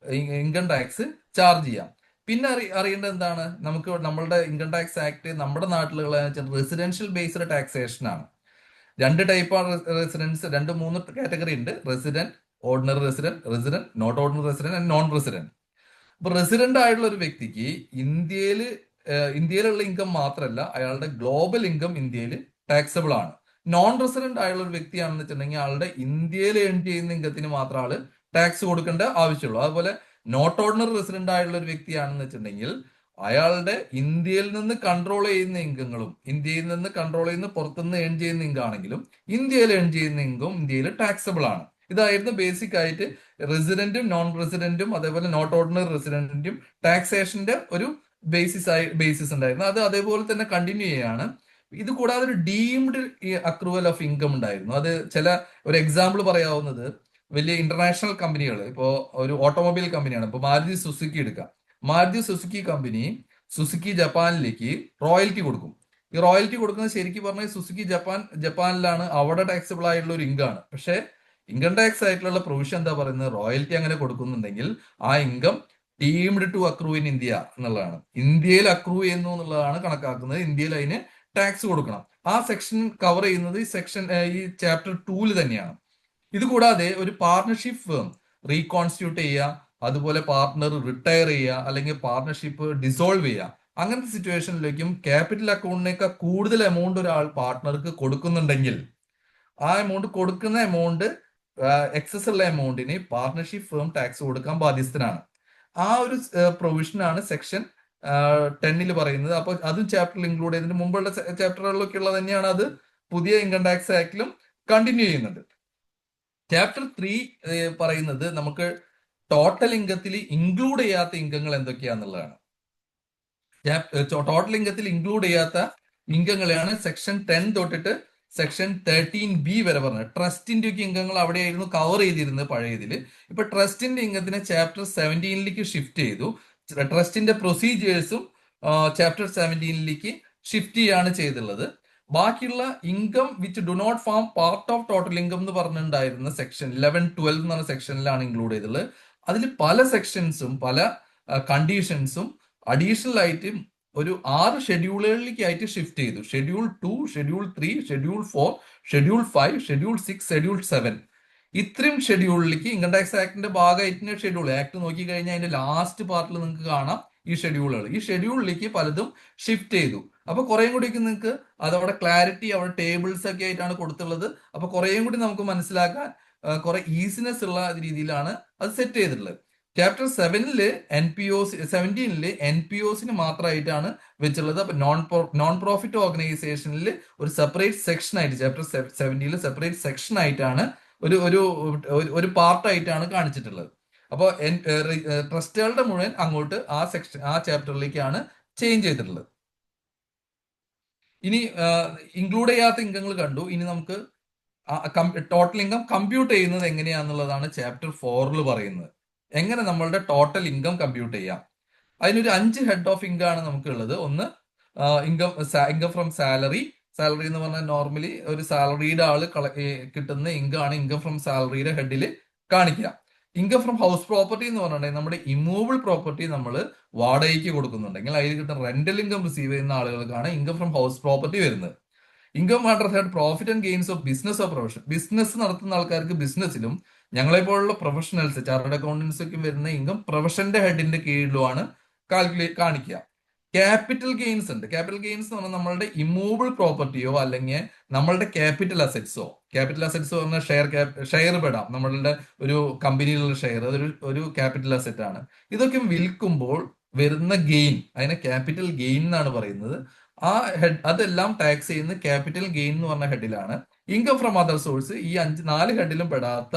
ഇൻകം ടാക്സ് ചാർജ് ചെയ്യാം. പിന്നെ അറിയേണ്ടത് എന്താണ്, നമുക്ക് നമ്മളുടെ ഇൻകം ടാക്സ് ആക്ട് നമ്മുടെ നാട്ടിലുള്ള റെസിഡൻഷ്യൽ ബേസ്ഡ് ടാക്സേഷൻ ആണ്. 2 ടൈപ്പാണ് റെസിഡൻസ്, 2-3 കാറ്റഗറി ഉണ്ട്. Resident, ordinary resident, not ordinary resident and non resident. അപ്പൊ റെസിഡന്റ് ആയിട്ടുള്ള ഒരു വ്യക്തിക്ക് ഇന്ത്യയിലുള്ള ഇൻകം മാത്രമല്ല, അയാളുടെ ഗ്ലോബൽ ഇൻകം ഇന്ത്യയിൽ ടാക്സബിൾ ആണ്. നോൺ റെസിഡന്റ് ആയുള്ള ഒരു വ്യക്തിയാണെന്ന് വെച്ചിട്ടുണ്ടെങ്കിൽ ആളുടെ ഇന്ത്യയിൽ ഏൺ ചെയ്യുന്ന ഇൻകത്തിന് മാത്രം ആള് ടാക്സ് കൊടുക്കേണ്ട ആവശ്യമുള്ളൂ. അതുപോലെ നോട്ട് ഓർഡിനറി റെസിഡന്റ് ആയുള്ള ഒരു വ്യക്തിയാണെന്ന് വെച്ചിട്ടുണ്ടെങ്കിൽ അയാളുടെ ഇന്ത്യയിൽ നിന്ന് കൺട്രോൾ ചെയ്യുന്ന ഇൻകങ്ങളും പുറത്തുനിന്ന് ഏൺ ചെയ്യുന്ന ഇൻകം ആണെങ്കിലും ഇന്ത്യയിൽ ഏൺ ചെയ്യുന്ന ഇൻകം ഇന്ത്യയിൽ ടാക്സബിൾ ആണ്. ഇതായിരുന്നു ബേസിക് ആയിട്ട് റെസിഡന്റും നോൺ റെസിഡന്റും അതേപോലെ നോട്ട് ഓർഡിനറി റെസിഡന്റും ടാക്സേഷന്റെ ഒരു ബേസിസ് ഉണ്ടായിരുന്നു. അത് അതേപോലെ തന്നെ കണ്ടിന്യൂ ചെയ്യാണ്. ഇത് കൂടാതെ ഒരു ഡീംഡ് അക്രൂവൽ ഓഫ് ഇൻകം ഉണ്ടായിരുന്നു. അത് ഒരു എക്സാമ്പിൾ പറയാവുന്നത്, വലിയ ഇന്റർനാഷണൽ കമ്പനികൾ, ഇപ്പോൾ ഒരു ഓട്ടോമൊബൈൽ കമ്പനിയാണ്, ഇപ്പോൾ മാരുതി സുസുക്കി എടുക്കാം. മാരുതി സുസുക്കി കമ്പനി സുസുക്കി ജപ്പാനിലേക്ക് റോയൽറ്റി കൊടുക്കും. ഈ റോയൽറ്റി കൊടുക്കുന്നത് ശരിക്കും പറഞ്ഞാൽ സുസുക്കി ജപ്പാനിലാണ്, അവിടെ ടാക്സബിൾ ആയിട്ടുള്ള ഒരു ഇൻകം. പക്ഷേ ഇൻകം ടാക്സ് ആയിട്ടുള്ള പ്രൊവിഷൻ എന്താ പറയുന്നത്, റോയൽറ്റി അങ്ങനെ കൊടുക്കുന്നുണ്ടെങ്കിൽ ആ income deemed to accrue in India എന്നുള്ളതാണ്. ഇന്ത്യയിൽ അക്രൂ ചെയ്യുന്നു എന്നുള്ളതാണ് കണക്കാക്കുന്നത്. ഇന്ത്യയിൽ അതിന് ടാക്സ് കൊടുക്കണം. ആ സെക്ഷൻ കവർ ചെയ്യുന്നത് ഈ ചാപ്റ്റർ 2 തന്നെയാണ്. ഇത് കൂടാതെ ഒരു പാർട്ണർഷിപ്പ് ഫേം റീകോൺസ്റ്റിറ്റ്യൂട്ട് ചെയ്യുക, അതുപോലെ പാർട്ണർ റിട്ടയർ ചെയ്യുക, അല്ലെങ്കിൽ പാർട്ണർഷിപ്പ് ഡിസോൾവ് ചെയ്യുക, അങ്ങനത്തെ സിറ്റുവേഷനിലേക്കും ക്യാപിറ്റൽ അക്കൗണ്ടിനേക്കാൾ കൂടുതൽ എമൗണ്ട് ഒരാൾ പാർട്ട്ണർക്ക് കൊടുക്കുന്നുണ്ടെങ്കിൽ ആ കൊടുക്കുന്ന എമൗണ്ട് എക്സസ് ഉള്ള എമൗണ്ടിന് പാർട്ണർഷിപ്പ് ഫേം ടാക്സ് കൊടുക്കാൻ ബാധ്യസ്ഥനാണ്. ആ ഒരു പ്രൊവിഷനാണ് സെക്ഷൻ 10 പറയുന്നത്. അപ്പൊ അതും ചാപ്റ്ററിൽ ഇൻക്ലൂഡ് ചെയ്തിട്ട് മുമ്പുള്ള ചാപ്റ്ററുകളിലൊക്കെ ഉള്ളത് തന്നെയാണ്. അത് പുതിയ ഇൻകം ടാക്സ് ആക്ടിലും കണ്ടിന്യൂ ചെയ്യുന്നുണ്ട്. ചാപ്റ്റർ 3 പറയുന്നത് നമുക്ക് ടോട്ടൽ ഇൻകത്തിൽ ഇൻക്ലൂഡ് ചെയ്യാത്ത ഇൻകങ്ങൾ എന്തൊക്കെയാന്നുള്ളതാണ്. ടോട്ടൽ ഇൻകത്തിൽ ഇൻക്ലൂഡ് ചെയ്യാത്ത ഇൻകങ്ങളെയാണ് സെക്ഷൻ 10 തൊട്ടിട്ട് സെക്ഷൻ 13B വരെ പറഞ്ഞത്. ട്രസ്റ്റിന്റെ ഒക്കെ ഇൻകങ്ങൾ അവിടെയായിരുന്നു കവർ ചെയ്തിരുന്നത് പഴയതിൽ. ഇപ്പൊ ട്രസ്റ്റിന്റെ ഇൻകത്തിനെ ചാപ്റ്റർ 17ലേക്ക് ഷിഫ്റ്റ് ചെയ്തു. ട്രസ്റ്റിന്റെ പ്രൊസീജിയേഴ്സും ചാപ്റ്റർ 17ലേക്ക് ഷിഫ്റ്റ് ചെയ്യാണ് ചെയ്തിട്ടുള്ളത്. ബാക്കിയുള്ള income which do not form part of total income എന്ന് പറഞ്ഞിട്ടുണ്ടായിരുന്ന സെക്ഷൻ 11, 12 എന്ന് പറഞ്ഞ സെക്ഷനിലാണ് ഇൻക്ലൂഡ് ചെയ്തിട്ടുള്ളത്. അതിൽ പല സെക്ഷൻസും പല കണ്ടീഷൻസും അഡീഷണൽ ആയിട്ട് ഒരു 6 ഷെഡ്യൂളുകളിലേക്ക് ആയിട്ട് ഷിഫ്റ്റ് ചെയ്തു. Schedule 2, schedule 3, schedule 4, schedule 5, schedule 6, schedule 7, ഇത്രയും ഷെഡ്യൂളിലേക്ക് ഇൻകം ടാക്സ് ആക്ടിന്റെ ഭാഗമായിട്ട് ഷെഡ്യൂൾ ആക്ട് നോക്കി കഴിഞ്ഞാൽ അതിന്റെ ലാസ്റ്റ് പാർട്ടിൽ നിങ്ങൾക്ക് കാണാം ഈ ഷെഡ്യൂളുകൾ. ഈ ഷെഡ്യൂളിലേക്ക് പലതും ഷിഫ്റ്റ് ചെയ്തു. അപ്പൊ കുറേയും കൂടിയൊക്കെ നിങ്ങൾക്ക് അതവിടെ ക്ലാരിറ്റി, അവിടെ ടേബിൾസ് ഒക്കെ ആയിട്ടാണ് കൊടുത്തുള്ളത്. അപ്പൊ കുറേയും കൂടി നമുക്ക് മനസ്സിലാക്കാൻ കുറെ ഈസിനെസ് ഉള്ള രീതിയിലാണ് അത് സെറ്റ് ചെയ്തിട്ടുള്ളത്. ചാപ്റ്റർ 17ല് NPOസിന് മാത്രമായിട്ടാണ് വെച്ചുള്ളത്. അപ്പൊ നോൺ പ്രോഫിറ്റ് ഓർഗനൈസേഷനിൽ ഒരു സെപ്പറേറ്റ് സെക്ഷൻ ആയിട്ട് ചാപ്റ്റർ 17 സെപ്പറേറ്റ് സെക്ഷൻ ആയിട്ടാണ് ഒരു ഒരു ഒരു പാർട്ടായിട്ടാണ് കാണിച്ചിട്ടുള്ളത്. അപ്പോൾ ട്രസ്റ്റുകളുടെ മുഴുവൻ അങ്ങോട്ട് ആ ചാപ്റ്ററിലേക്കാണ് ചേഞ്ച് ചെയ്തിട്ടുള്ളത്. ഇനി ഇൻക്ലൂഡ് ചെയ്യാത്ത ഇൻകങ്ങൾ കണ്ടു. ഇനി നമുക്ക് ടോട്ടൽ ഇൻകം കമ്പ്യൂട്ട് ചെയ്യുന്നത് എങ്ങനെയാന്നുള്ളതാണ് ചാപ്റ്റർ 4 പറയുന്നത്. എങ്ങനെ നമ്മളുടെ ടോട്ടൽ ഇൻകം കമ്പ്യൂട്ട് ചെയ്യാം. അതിനൊരു 5 ഹെഡ് ഓഫ് ഇൻകം ആണ് നമുക്ക് ഉള്ളത്. ഒന്ന് ഇൻകം ഫ്രം സാലറി. സാലറി എന്ന് പറഞ്ഞാൽ നോർമലി ഒരു സാലറിയുടെ ആള് കിട്ടുന്ന ഇൻകം ആണ് ഇൻകം ഫ്രം സാലറിയുടെ ഹെഡിൽ കാണിക്കുക. ഇൻകം ഫ്രം ഹൗസ് പ്രോപ്പർട്ടി എന്ന് പറഞ്ഞിട്ടുണ്ടെങ്കിൽ നമ്മുടെ ഇമ്മൂവബിൾ പ്രോപ്പർട്ടി നമ്മൾ വാടകയ്ക്ക് കൊടുക്കുന്നുണ്ടെങ്കിൽ അതിൽ കിട്ടുന്ന റെന്റൽ ഇൻകം റിസീവ് ചെയ്യുന്ന ആളുകൾക്കാണ് ഇൻകം ഫ്രം ഹൗസ് പ്രോപ്പർട്ടി വരുന്നത്. Income under head profit and gains of business of profession. Business നടത്തുന്ന ആൾക്കാർക്ക് ബിസിനസ്സിലും ഞങ്ങളെ പോലുള്ള പ്രൊഫഷണൽസ് ചാർട്ടേഡ് അക്കൗണ്ടൻസ് ഒക്കെ വരുന്ന ഇൻകം പ്രൊഫഷന്റെ ഹെഡിന്റെ കീഴിലുമാണ് കാണിക്കുക. ക്യാപിറ്റൽ ഗെയിൻസ് ഉണ്ട്. ക്യാപിറ്റൽ ഗെയിൻസ് എന്ന് പറഞ്ഞാൽ നമ്മളുടെ ഇമ്മൂവബിൾ പ്രോപ്പർട്ടിയോ അല്ലെങ്കിൽ നമ്മളുടെ ക്യാപിറ്റൽ അസറ്റ്സോ. ക്യാപിറ്റൽ അസറ്റ്സ് പറഞ്ഞാൽ ഷെയർ പെടാം. നമ്മളുടെ ഒരു കമ്പനിയിലുള്ള ഷെയർ ഒരു ക്യാപിറ്റൽ അസറ്റ് ആണ്. ഇതൊക്കെ വിൽക്കുമ്പോൾ വരുന്ന ഗെയിൻ, അതിനെ ക്യാപിറ്റൽ ഗെയിൻ എന്നാണ് പറയുന്നത്. ആ അതെല്ലാം ടാക്സ് ചെയ്യുന്ന ക്യാപിറ്റൽ ഗെയിൻ എന്ന് പറഞ്ഞ ഹെഡിലാണ്. ഇൻകം ഫ്രം അതർ സോഴ്സ് ഈ 4 ഹെഡിലും പെടാത്ത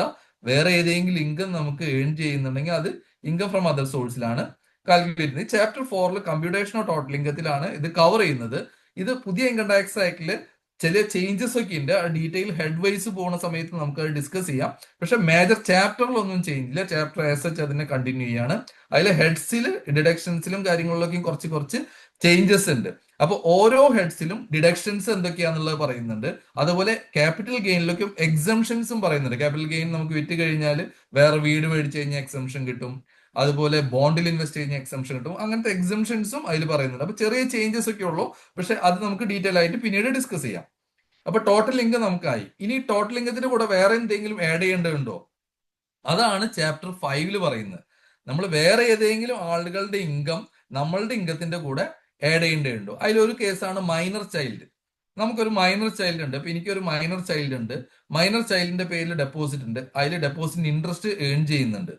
വേറെ ഏതെങ്കിലും ഇൻകം നമുക്ക് ഏൺ ചെയ്യുന്നുണ്ടെങ്കിൽ അത് ഇൻകം ഫ്രം അതർ സോഴ്സിലാണ് കാൽക്കുലേറ്റ് ചെയ്യുന്നത്. ചാപ്റ്റർ 4 കമ്പ്യൂട്ടേഷൻ ഓഫ് ടോട്ടൽ ഇൻകത്തിലാണ് ഇത് കവർ ചെയ്യുന്നത്. ഇത് പുതിയ ഇൻകം ടാക്സ് ആക്ടില് ചില ചേഞ്ചസ് ഒക്കെ ഉണ്ട്. ഡീറ്റെയിൽ ഹെഡ് വൈസ് പോകുന്ന സമയത്ത് നമുക്ക് അത് ഡിസ്കസ് ചെയ്യാം. പക്ഷെ മേജർ ചാപ്റ്ററിലൊന്നും ചേഞ്ച് ഇല്ല. ചാപ്റ്റർ ആസ് സച്ച് അതിനെ കണ്ടിന്യൂ ചെയ്യാണ്. അതിൽ ഹെഡ്സിൽ ഡിഡക്ഷൻസിലും കാര്യങ്ങളിലൊക്കെയും കുറച്ച് ചേഞ്ചസ് ഉണ്ട്. അപ്പൊ ഓരോ ഹെഡ്സിലും ഡിഡക്ഷൻസ് എന്തൊക്കെയാന്നുള്ളത് പറയുന്നുണ്ട്. അതുപോലെ ക്യാപിറ്റൽ ഗെയിനിലൊക്കെ എക്സംഷൻസും പറയുന്നുണ്ട്. ക്യാപിറ്റൽ ഗെയിൻ നമുക്ക് വിറ്റ് കഴിഞ്ഞാൽ വേറെ വീട് മേടിച്ചു കഴിഞ്ഞാൽ എക്സംഷൻ കിട്ടും. അതുപോലെ ബോണ്ടിൽ ഇൻവെസ്റ്റ് ചെയ്യുന്ന എക്സംഷൻ കിട്ടും. അങ്ങനത്തെ എക്സംഷൻസും അതിൽ പറയുന്നുണ്ട്. അപ്പൊ ചെറിയ ചേഞ്ചസ് ഒക്കെ ഉള്ളൂ. പക്ഷെ അത് നമുക്ക് ഡീറ്റെയിൽ ആയിട്ട് പിന്നീട് ഡിസ്കസ് ചെയ്യാം. അപ്പൊ ടോട്ടൽ ഇൻകം നമുക്കായി. ഇനി ടോട്ടൽ ഇൻകത്തിന്റെ കൂടെ വേറെ എന്തെങ്കിലും ആഡ് ചെയ്യേണ്ടതുണ്ടോ? അതാണ് ചാപ്റ്റർ 5 പറയുന്നത്. നമ്മൾ വേറെ ഏതെങ്കിലും ആളുകളുടെ ഇൻകം നമ്മളുടെ ഇൻകത്തിന്റെ കൂടെ ആഡ് ചെയ്യേണ്ടതുണ്ടോ? അതിലൊരു കേസാണ് മൈനർ ചൈൽഡ്. നമുക്കൊരു മൈനർ ചൈൽഡ് ഉണ്ട്. അപ്പൊ എനിക്കൊരു മൈനർ ചൈൽഡ് ഉണ്ട്. മൈനർ ചൈൽഡിന്റെ പേരിൽ ഡെപ്പോസിറ്റ് ഉണ്ട്. അതിൽ ഡെപ്പോസിറ്റ് ഇൻട്രസ്റ്റ് ഏൺ ചെയ്യുന്നുണ്ട്.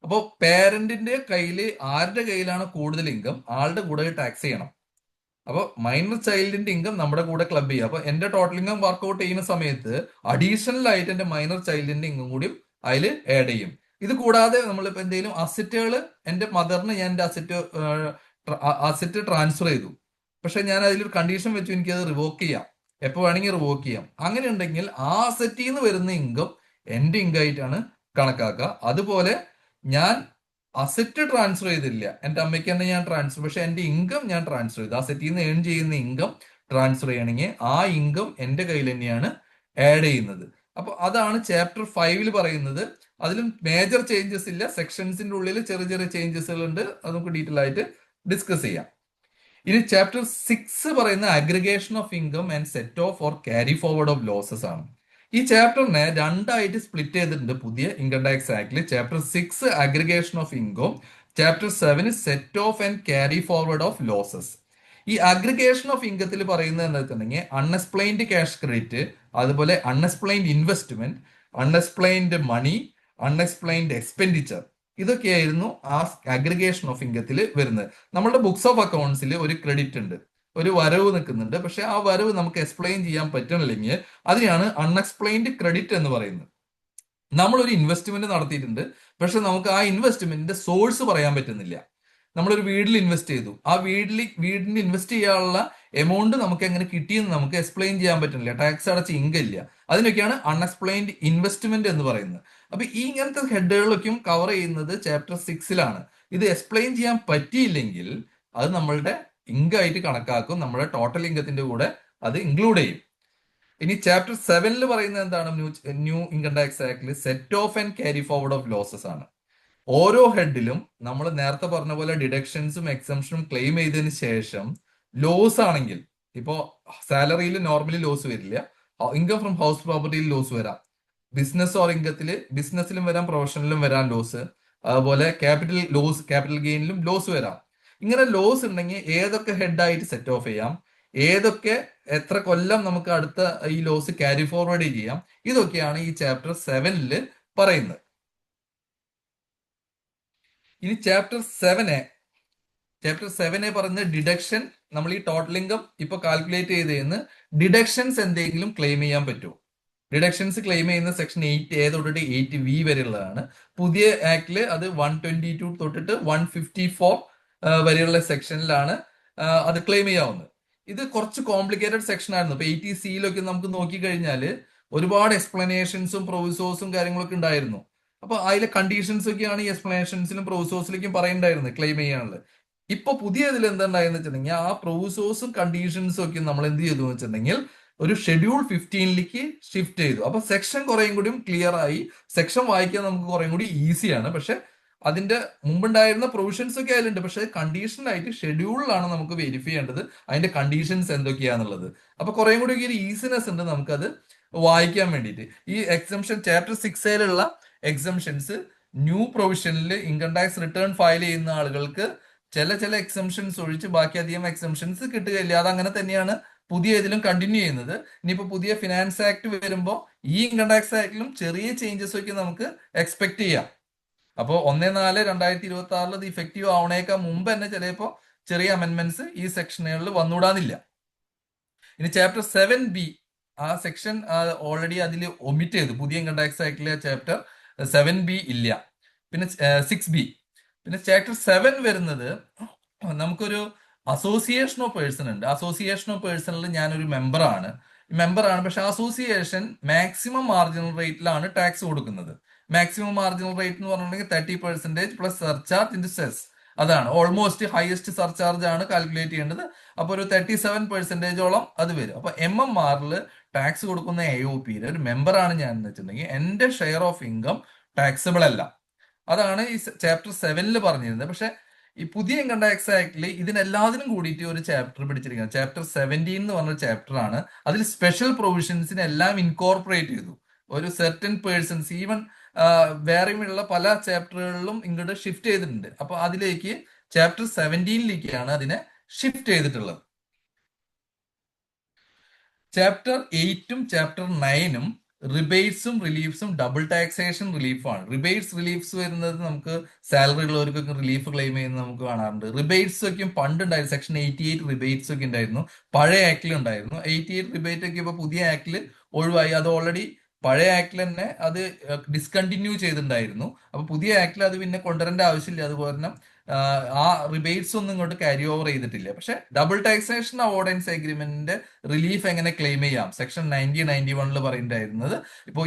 അപ്പോൾ പേരന്റിന്റെ കയ്യിൽ ആരുടെ കയ്യിലാണ് കൂടുതൽ ഇൻകം ആളുടെ കൂടെ ടാക്സ് ചെയ്യണം. അപ്പോൾ മൈനർ ചൈൽഡിന്റെ ഇൻകം നമ്മുടെ കൂടെ ക്ലബ് ചെയ്യുക. അപ്പൊ എന്റെ ടോട്ടൽ ഇൻകം വർക്ക്ഔട്ട് ചെയ്യുന്ന സമയത്ത് അഡീഷണൽ ആയിട്ട് എന്റെ മൈനർ ചൈൽഡിന്റെ ഇൻകം കൂടിയും അതിൽ ആഡ് ചെയ്യും. ഇത് കൂടാതെ നമ്മളിപ്പോ എന്തെങ്കിലും അസറ്റുകൾ, എന്റെ മദറിന് ഞാൻ എന്റെ അസറ്റ് ട്രാൻസ്ഫർ ചെയ്തു. പക്ഷെ ഞാൻ അതിലൊരു കണ്ടീഷൻ വെച്ചു, എനിക്കത് റിവോക്ക് ചെയ്യാം. എപ്പോൾ വേണമെങ്കിൽ റിവോക്ക് ചെയ്യാം. അങ്ങനെ ഉണ്ടെങ്കിൽ ആ അസറ്റിൽ നിന്ന് വരുന്ന ഇൻകം എന്റെ ഇൻകം ആയിട്ടാണ് കണക്കാക്കുക. അതുപോലെ ഞാൻ അസറ്റ് ട്രാൻസ്ഫർ ചെയ്തില്ല, എന്റെ അമ്മയ്ക്ക് തന്നെ ഞാൻ ട്രാൻസ്ഫർ, പക്ഷെ എന്റെ ഇൻകം ഞാൻ ട്രാൻസ്ഫർ ചെയ്തു. അസറ്റിൽ നിന്ന് ഏൺ ചെയ്യുന്ന ഇൻകം ട്രാൻസ്ഫർ ചെയ്യണമെങ്കിൽ ആ ഇൻകം എൻ്റെ കയ്യിൽ തന്നെയാണ് ആഡ് ചെയ്യുന്നത്. അപ്പൊ അതാണ് ചാപ്റ്റർ 5 പറയുന്നത്. അതിലും മേജർ ചേഞ്ചസ് ഇല്ല, സെക്ഷൻസിന്റെ ഉള്ളിൽ ചെറിയ ചെറിയ ചേഞ്ചസുകൾ ഉണ്ട്. അത് നമുക്ക് ഡീറ്റെയിൽ ആയിട്ട് ഡിസ്കസ് ചെയ്യാം. ഇനി ചാപ്റ്റർ 6 പറയുന്ന aggregation of income and set off or carry forward of losses ആണ്. ഈ ചാപ്റ്ററിനെ രണ്ടായിട്ട് സ്പ്ലിറ്റ് ചെയ്തിട്ടുണ്ട് പുതിയ ഇൻകം ടാക്സ് ആക്ടിൽ. Chapter 6 aggregation of income, chapter 7 set off and carry forward of losses. ഈ അഗ്രിഗേഷൻ ഓഫ് ഇൻകത്തിൽ പറയുന്നത് എന്താ വെച്ചിട്ടുണ്ടെങ്കിൽ അൺഎക്സ്പ്ലെയിൻഡ് ക്യാഷ് ക്രെഡിറ്റ്, അതുപോലെ unexplained investment, unexplained money, unexplained expenditure, ഇതൊക്കെയായിരുന്നു ആ അഗ്രിഗേഷൻ ഓഫ് ഇൻകത്തിൽ വരുന്നത്. നമ്മളുടെ ബുക്സ് ഓഫ് അക്കൗണ്ട്സിൽ ഒരു ക്രെഡിറ്റ് ഉണ്ട്, ഒരു വരവ് നിൽക്കുന്നുണ്ട്, പക്ഷെ ആ വരവ് നമുക്ക് എക്സ്പ്ലെയിൻ ചെയ്യാൻ പറ്റണില്ലെങ്കിൽ അതിനെയാണ് അൺഎക്സ്പ്ലെയിൻഡ് ക്രെഡിറ്റ് എന്ന് പറയുന്നത്. നമ്മളൊരു ഇൻവെസ്റ്റ്മെന്റ് നടത്തിയിട്ടുണ്ട്, പക്ഷെ നമുക്ക് ആ ഇൻവെസ്റ്റ്മെന്റിന്റെ സോഴ്സ് പറയാൻ പറ്റുന്നില്ല. നമ്മളൊരു വീട്ടിൽ ഇൻവെസ്റ്റ് ചെയ്തു, ആ വീടിന് ഇൻവെസ്റ്റ് ചെയ്യാനുള്ള എമൗണ്ട് നമുക്ക് എങ്ങനെ കിട്ടിയെന്ന് നമുക്ക് എക്സ്പ്ലെയിൻ ചെയ്യാൻ പറ്റുന്നില്ല, ടാക്സ് അടച്ച ഇൻകം ഇല്ല. അതിനൊക്കെയാണ് അൺഎക്സ്പ്ലെയിൻഡ് ഇൻവെസ്റ്റ്മെന്റ് എന്ന് പറയുന്നത്. അപ്പൊ ഈ ഇങ്ങനത്തെ ഹെഡുകളൊക്കെയും കവർ ചെയ്യുന്നത് ചാപ്റ്റർ 6 ഇത് എക്സ്പ്ലെയിൻ ചെയ്യാൻ പറ്റിയില്ലെങ്കിൽ അത് നമ്മളുടെ ഇൻകം ആയിട്ട് കണക്കാക്കും, നമ്മുടെ ടോട്ടൽ ഇൻകത്തിന്റെ കൂടെ അത് ഇൻക്ലൂഡ് ചെയ്യും. ഇനി ചാപ്റ്റർ 7 പറയുന്നത് എന്താണ്? ന്യൂ ഇൻകം ടാക്സ് ആക്ടിൽ set off and carry forward of losses ആണ്. ഓരോ ഹെഡിലും നമ്മൾ നേരത്തെ പറഞ്ഞ പോലെ ഡിഡക്ഷൻസും എക്സംഷനും ക്ലെയിം ചെയ്തതിന് ശേഷം ലോസ് ആണെങ്കിൽ, ഇപ്പോ സാലറിയിൽ നോർമലി ലോസ് വരില്ല, ഇൻകം ഫ്രം ഹൗസ് പ്രോപ്പർട്ടിയിൽ ലോസ് വരാം, ബിസിനസ് ഓർ ഇൻകത്തിൽ ബിസിനസ്സിലും വരാം, പ്രൊഫഷനിലും വരാം ലോസ്, അതുപോലെ ക്യാപിറ്റൽ ഗെയിനിലും ലോസ് വരാം. ഇങ്ങനെ ലോസ് ഉണ്ടെങ്കിൽ ഏതൊക്കെ ഹെഡായിട്ട് സെറ്റ് ഓഫ് ചെയ്യാം, ഏതൊക്കെ എത്ര കൊല്ലം നമുക്ക് അടുത്ത ഈ ലോസ് ക്യാരി ഫോർവേഡ് ചെയ്യാം, ഇതൊക്കെയാണ് ഈ ചാപ്റ്റർ 7 പറയുന്നത്. ഇനി ചാപ്റ്റർ 7 പറയുന്ന ഡിഡക്ഷൻ. നമ്മൾ ഈ ടോട്ടൽ ഇൻകം ഇപ്പൊ കാൽക്കുലേറ്റ് ചെയ്തതിന് ഡിഡക്ഷൻസ് എന്തെങ്കിലും ക്ലെയിം ചെയ്യാൻ പറ്റുമോ? ഡിഡക്ഷൻസ് ക്ലെയിം ചെയ്യുന്ന സെക്ഷൻ 8A തൊട്ടിട്ട് 8V വരെയുള്ളതാണ്. പുതിയ ആക്ടില് അത് 122 തൊട്ടിട്ട് 154 വരെയുള്ള സെക്ഷനിലാണ് അത് ക്ലെയിം ചെയ്യാവുന്നത്. ഇത് കുറച്ച് കോംപ്ലിക്കേറ്റഡ് സെക്ഷൻ ആയിരുന്നു. ഇപ്പൊ 80Cയിലൊക്കെ നമുക്ക് നോക്കിക്കഴിഞ്ഞാൽ ഒരുപാട് എക്സ്പ്ലനേഷൻസും പ്രൊവിസോഴ്സും കാര്യങ്ങളൊക്കെ ഉണ്ടായിരുന്നു. അപ്പൊ അതിലെ കണ്ടീഷൻസ് ഒക്കെയാണ് ഈ എക്സ്പ്ലനേഷൻസിലും പ്രൊവിസോഴ്സിലേക്കും പറയണ്ടായിരുന്നത് ക്ലെയിം ചെയ്യാനുള്ളത്. ഇപ്പൊ പുതിയ ഇതിൽ എന്താണെന്ന് വെച്ചിട്ടുണ്ടെങ്കിൽ ആ പ്രൊവിസോഴ്സും കണ്ടീഷൻസും ഒക്കെ നമ്മൾ എന്ത് ചെയ്തു എന്ന് വെച്ചിട്ടുണ്ടെങ്കിൽ ഒരു ഷെഡ്യൂൾ 15ലേക്ക് ഷിഫ്റ്റ് ചെയ്തു. അപ്പൊ സെക്ഷൻ കുറേയും കൂടിയും ക്ലിയർ ആയി, സെക്ഷൻ വായിക്കാൻ നമുക്ക് കുറേയും കൂടി ഈസിയാണ്. പക്ഷെ അതിന്റെ മുമ്പുണ്ടായിരുന്ന പ്രൊവിഷൻസ് ഒക്കെ അതിലുണ്ട്, പക്ഷെ കണ്ടീഷനായിട്ട് ഷെഡ്യൂളിലാണ് നമുക്ക് വെരിഫൈ ചെയ്യേണ്ടത് അതിന്റെ കണ്ടീഷൻസ് എന്തൊക്കെയാന്നുള്ളത്. അപ്പൊ കുറേയും കൂടി ഒരു ഈസിനെസ് ഉണ്ട് നമുക്കത് വായിക്കാൻ വേണ്ടിയിട്ട്. ഈ എക്സംഷൻ ചാപ്റ്റർ 6 എക്സംഷൻസ് ന്യൂ പ്രൊവിഷനിൽ ഇൻകം ടാക്സ് റിട്ടേൺ ഫയൽ ചെയ്യുന്ന ആളുകൾക്ക് ചില എക്സംഷൻസ് ഒഴിച്ച് ബാക്കി അധികം എക്സംഷൻസ് കിട്ടുകയില്ല. അത് അങ്ങനെ തന്നെയാണ് പുതിയ ഇതിലും കണ്ടിന്യൂ ചെയ്യുന്നത്. ഇനിയിപ്പോ പുതിയ ഫിനാൻസ് ആക്ട് വരുമ്പോൾ ഈ ഇൻകം ടാക്സ് ആക്ടിലും ചെറിയ ചേഞ്ചസ് ഒക്കെ നമുക്ക് എക്സ്പെക്ട് ചെയ്യാം. അപ്പോൾ 1/4/2026 ഇത് ഇഫക്റ്റീവ് ആവണേക്കാൾ മുമ്പ് തന്നെ ചിലപ്പോൾ ചെറിയ അമെന്റ്മെന്റ്സ് ഈ സെക്ഷനുകളിൽ വന്നുകൂടാന്നില്ല. ഇനി ചാപ്റ്റർ 7B ആ സെക്ഷൻ ഓൾറെഡി അതിൽ ഒമിറ്റ് ചെയ്തു. പുതിയ ഇൻകം ടാക്സ് ആക്ടിലെ ചാപ്റ്റർ 7B ഇല്ല. പിന്നെ 6B. പിന്നെ ചാപ്റ്റർ 7 വരുന്നത് നമുക്കൊരു അസോസിയേഷൻ ഓഫ് പേഴ്സൺ ഉണ്ട്. അസോസിയേഷൻ ഓഫ് പേഴ്സണിൽ ഞാനൊരു മെമ്പറാണ്. പക്ഷെ അസോസിയേഷൻ മാക്സിമം മാർജിനൽ റേറ്റിലാണ് ടാക്സ് കൊടുക്കുന്നത്. മാക്സിമം മാർജിനൽ റേറ്റ് എന്ന് പറഞ്ഞിട്ടുണ്ടെങ്കിൽ 30% പ്ലസ് സർചാർജ് ഇൻറ്റു സെസ്. അതാണ് ഓൾമോസ്റ്റ് ഹയസ്റ്റ് സർചാർജ് ആണ് കാൽക്കുലേറ്റ് ചെയ്യേണ്ടത്. അപ്പൊ ഒരു 37%ഓളം അത് വരും. അപ്പൊ MMRൽ ടാക്സ് കൊടുക്കുന്ന AOPയിൽ ഒരു മെമ്പറാണ് ഞാൻ എന്ന് വെച്ചിട്ടുണ്ടെങ്കിൽ എന്റെ ഷെയർ ഓഫ് ഇൻകം ടാക്സബിൾ അല്ല. അതാണ് ഈ ചാപ്റ്റർ 7 പറഞ്ഞിരുന്നത്. പക്ഷെ ഈ പുതിയ ഇൻകം ടാക്സ് ആക്ടിൽ ഇതിനെല്ലാത്തിനും കൂടിയിട്ട് ഒരു ചാപ്റ്റർ പിടിച്ചിരിക്കുന്നത് ചാപ്റ്റർ 17 എന്ന് പറഞ്ഞ ചാപ്റ്റർ ആണ്. അതിൽ സ്പെഷ്യൽ പ്രൊവിഷൻസിനെ എല്ലാം ഇൻകോർപ്പറേറ്റ് ചെയ്തു. ഒരു സെർട്ടൻ പേഴ്സൺസ് ഈവൻ വേറെയുമുള്ള പല ചാപ്റ്ററുകളിലും ഇങ്ങോട്ട് ഷിഫ്റ്റ് ചെയ്തിട്ടുണ്ട്. അപ്പൊ അതിലേക്ക് ചാപ്റ്റർ 17ലേക്കാണ് അതിനെ ഷിഫ്റ്റ് ചെയ്തിട്ടുള്ളത്. ചാപ്റ്റർ 8ഉം ചാപ്റ്റർ 9ഉം റിബേറ്റ്സും റിലീഫ്സും ഡബിൾ ടാക്സേഷൻ റിലീഫാണ്. റിലീഫ്സ് വരുന്നത് നമുക്ക് സാലറി ഉള്ളവർക്കൊക്കെ റിലീഫ് ക്ലെയിം ചെയ്യുന്നത് നമുക്ക് കാണാറുണ്ട്. റിബേറ്റ്സ് ഒക്കെ പണ്ടുണ്ടായിരുന്നു, സെക്ഷൻ 88 റിബേറ്റ്സ് ഒക്കെ ഉണ്ടായിരുന്നു, പഴയ ആക്ടിൽ ഉണ്ടായിരുന്നു. 88 റിബേറ്റ് ഒക്കെ ഇപ്പൊ പുതിയ ആക്ടിൽ ഒഴിവായി. അത് ഓൾറെഡി പഴയ ആക്ടിൽ തന്നെ അത് ഡിസ്കണ്ടിന്യൂ ചെയ്തിട്ടുണ്ടായിരുന്നു. അപ്പൊ പുതിയ ആക്ടിൽ അത് പിന്നെ കൊണ്ടുവരേണ്ട ആവശ്യമില്ല. അതുപോലെ ആ റിബേറ്റ്സ് ഒന്നും ഇങ്ങോട്ട് ക്യാരി ഓവർ ചെയ്തിട്ടില്ല. പക്ഷെ ഡബിൾ ടാക്സേഷൻ അവോർഡൻസ് എഗ്രിമെന്റിന്റെ റിലീഫ് എങ്ങനെ ക്ലെയിം ചെയ്യാം സെക്ഷൻ 90-91 പറയുന്നുണ്ടായിരുന്നത്. ഇപ്പോൾ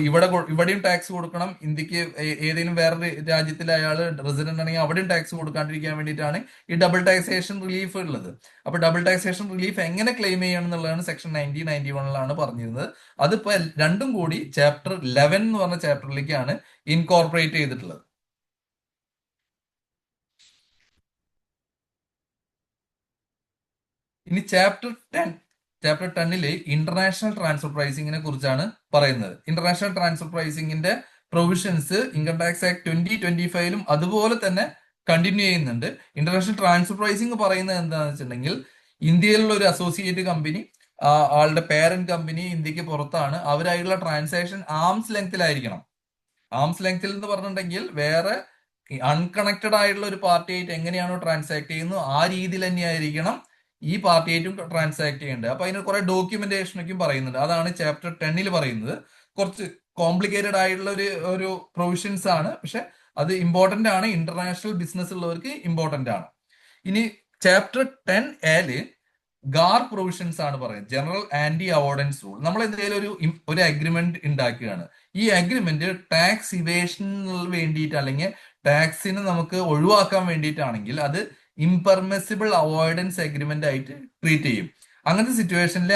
ഇവിടെയും ടാക്സ് കൊടുക്കണം, ഇന്ത്യക്ക് ഏതെങ്കിലും വേറൊരു രാജ്യത്തിൽ അയാൾ റെസിഡന്റ് ആണെങ്കിൽ അവിടെയും ടാക്സ് കൊടുക്കാണ്ടിരിക്കാൻ വേണ്ടിയിട്ടാണ് ഈ ഡബിൾ ടാക്സേഷൻ റിലീഫ് ഉള്ളത്. അപ്പൊ ഡബിൾ ടാക്സേഷൻ റിലീഫ് എങ്ങനെ ക്ലെയിം ചെയ്യണം എന്നുള്ളതാണ് സെക്ഷൻ 90-91 പറഞ്ഞിരുന്നത്. അതിപ്പോ രണ്ടും കൂടി ചാപ്റ്റർ 11 എന്ന് പറഞ്ഞ ചാപ്റ്ററിലേക്കാണ് ഇൻകോർപ്പറേറ്റ് ചെയ്തിട്ടുള്ളത്. ഇനി ചാപ്റ്റർ 10 ഇന്റർനാഷണൽ ട്രാൻസ്ഫർ പ്രൈസിങ്ങിനെ കുറിച്ചാണ് പറയുന്നത്. ഇന്റർനാഷണൽ ട്രാൻസ്ഫർ പ്രൈസിങ്ങിന്റെ പ്രൊവിഷൻസ് ഇൻകം ടാക്സ് ആക്ട് 2025 അതുപോലെ തന്നെ കണ്ടിന്യൂ ചെയ്യുന്നുണ്ട്. ഇന്റർനാഷണൽ ട്രാൻസ്ഫർ പ്രൈസിങ് പറയുന്നത് എന്താണെന്ന് വെച്ചിട്ടുണ്ടെങ്കിൽ, ഇന്ത്യയിലുള്ള ഒരു അസോസിയേറ്റ് കമ്പനി, ആളുടെ പേരന്റ് കമ്പനി ഇന്ത്യക്ക് പുറത്താണ്, അവരായിട്ടുള്ള ട്രാൻസാക്ഷൻ ആംസ് ലെങ്തിലായിരിക്കണം. ആംസ് ലെങ്തിൽ എന്ന് പറഞ്ഞിട്ടുണ്ടെങ്കിൽ വേറെ അൺകണക്റ്റഡ് ആയിട്ടുള്ള ഒരു പാർട്ടി ആയിട്ട് എങ്ങനെയാണോ ട്രാൻസാക്ട് ചെയ്യുന്നത് ആ രീതിയിൽ തന്നെയായിരിക്കണം ഈ പാർട്ടി ആയിട്ടും ട്രാൻസാക്ട് ചെയ്യേണ്ടത്. അപ്പൊ അതിന് കുറെ ഡോക്യുമെന്റേഷനൊക്കെയും പറയുന്നുണ്ട്. അതാണ് ചാപ്റ്റർ 10 പറയുന്നത്. കുറച്ച് കോംപ്ലിക്കേറ്റഡ് ആയിട്ടുള്ള ഒരു പ്രൊവിഷൻസ് ആണ്, പക്ഷെ അത് ഇമ്പോർട്ടന്റ് ആണ്. ഇന്റർനാഷണൽ ബിസിനസ് ഉള്ളവർക്ക് ഇമ്പോർട്ടന്റ് ആണ്. ഇനി ചാപ്റ്റർ 10A ഗാർ പ്രൊവിഷൻസ് ആണ് പറയുന്നത്. General anti avoidance rule. നമ്മൾ എന്തെങ്കിലും ഒരു അഗ്രിമെന്റ് ഉണ്ടാക്കുകയാണ്. ഈ അഗ്രിമെന്റ് ടാക്സ് ഇവേഷന് വേണ്ടിയിട്ട് അല്ലെങ്കിൽ ടാക്സിന് നമുക്ക് ഒഴിവാക്കാൻ വേണ്ടിയിട്ടാണെങ്കിൽ അത് ഇംപെർമിസിബിൾ അവോയ്ഡൻസ് അഗ്രിമെന്റ് ആയിട്ട് ട്രീറ്റ് ചെയ്യും. അങ്ങനത്തെ സിറ്റുവേഷനിൽ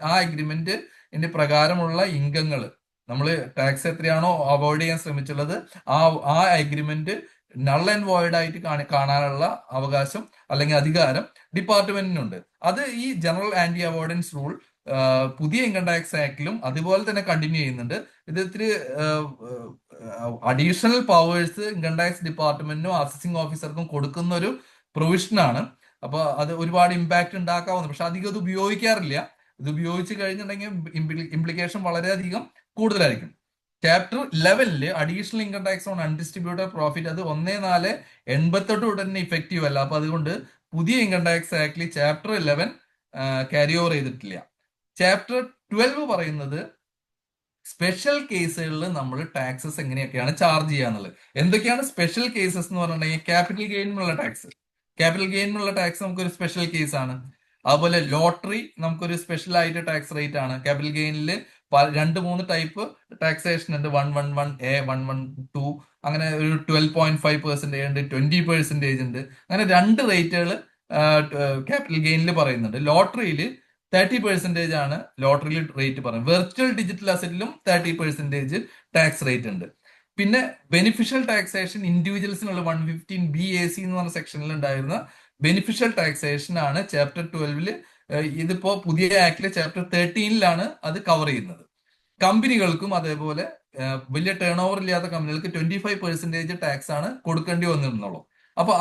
ആ അഗ്രിമെന്റിന്റെ പ്രകാരമുള്ള ഇൻകങ്ങൾ നമ്മൾ ടാക്സ് എത്രയാണോ അവോയ്ഡ് ചെയ്യാൻ ശ്രമിച്ചുള്ളത് ആ അഗ്രിമെന്റ് നൾ ആൻഡ് വോയിഡ് ആയിട്ട് കാണാനുള്ള അവകാശം അല്ലെങ്കിൽ അധികാരം ഡിപ്പാർട്ട്മെന്റിനുണ്ട്. അത് ഈ ജനറൽ ആന്റി അവോയ്ഡൻസ് റൂൾ പുതിയ ഇൻകം ടാക്സ് ആക്ടിലും അതുപോലെ തന്നെ കണ്ടിന്യൂ ചെയ്യുന്നുണ്ട്. ഇത് ഇത്തിരി അഡീഷണൽ പവേഴ്സ് ഇൻകം ടാക്സ് ഡിപ്പാർട്ട്മെന്റിനും അസസിംഗ് ഓഫീസർക്കും കൊടുക്കുന്ന ഒരു പ്രൊവിഷനാണ്. അപ്പൊ അത് ഒരുപാട് ഇമ്പാക്ട് ഉണ്ടാക്കാവുന്ന, പക്ഷെ അധികം ഇത് ഉപയോഗിക്കാറില്ല. ഇത് ഉപയോഗിച്ച് കഴിഞ്ഞിട്ടുണ്ടെങ്കിൽ ഇംപ്ലിക്കേഷൻ വളരെയധികം കൂടുതലായിരിക്കും. Chapter 11 additional income tax on undistributed profit, അത് 1/4/88 ഉടനെ ഇഫക്റ്റീവ് അല്ല. അപ്പൊ അതുകൊണ്ട് പുതിയ ഇൻകം ടാക്സ് ആക്ടിൽ ചാപ്റ്റർ 11 ക്യാരി ഓവർ ചെയ്തിട്ടില്ല. ചാപ്റ്റർ 12 പറയുന്നത് സ്പെഷ്യൽ കേസുകളിൽ നമ്മൾ ടാക്സസ് എങ്ങനെയൊക്കെയാണ് ചാർജ് ചെയ്യാന്നുള്ളത്. എന്തൊക്കെയാണ് സ്പെഷ്യൽ കേസസ് എന്ന് പറഞ്ഞിട്ടുണ്ടെങ്കിൽ, ക്യാപിറ്റൽ ഗെയിനുള്ള ടാക്സ് നമുക്കൊരു സ്പെഷ്യൽ കേസാണ്. അതുപോലെ ലോട്ടറി നമുക്കൊരു സ്പെഷ്യൽ ആയിട്ട് ടാക്സ് റേറ്റ് ആണ്. ക്യാപിറ്റൽ ഗെയിനിൽ 2-3 ടൈപ്പ് ടാക്സേഷൻ ഉണ്ട്. 111A, 112, അങ്ങനെ ഒരു 12.5% ഉണ്ട്, 20% ഉണ്ട്. അങ്ങനെ 2 റേറ്റുകൾ ക്യാപിറ്റൽ ഗെയിനിൽ പറയുന്നുണ്ട്. ലോട്ടറിയിൽ 30% ആണ് ലോട്ടറിയിൽ റേറ്റ് പറയുന്നത്. വെർച്വൽ ഡിജിറ്റൽ അസറ്റിലും 30% ടാക്സ് റേറ്റ് ഉണ്ട്. പിന്നെ ബെനിഫിഷ്യൽ ടാക്സേഷൻ ഇൻഡിവിജ്വൽസിനുള്ള 115BAC എന്ന് പറഞ്ഞ സെക്ഷനിൽ ഉണ്ടായിരുന്ന ബെനിഫിഷ്യൽ ടാക്സേഷൻ ആണ് ചാപ്റ്റർ 12 ഇതിപ്പോ പുതിയ ആക്ടില് ചാപ്റ്റർ 13 അത് കവർ ചെയ്യുന്നത്. കമ്പനികൾക്കും അതേപോലെ വലിയ ടേൺ ഓവർ ഇല്ലാത്ത കമ്പനികൾക്ക് 25% ടാക്സ് ആണ് കൊടുക്കേണ്ടി വന്നിരുന്നുള്ളൂ. അപ്പൊ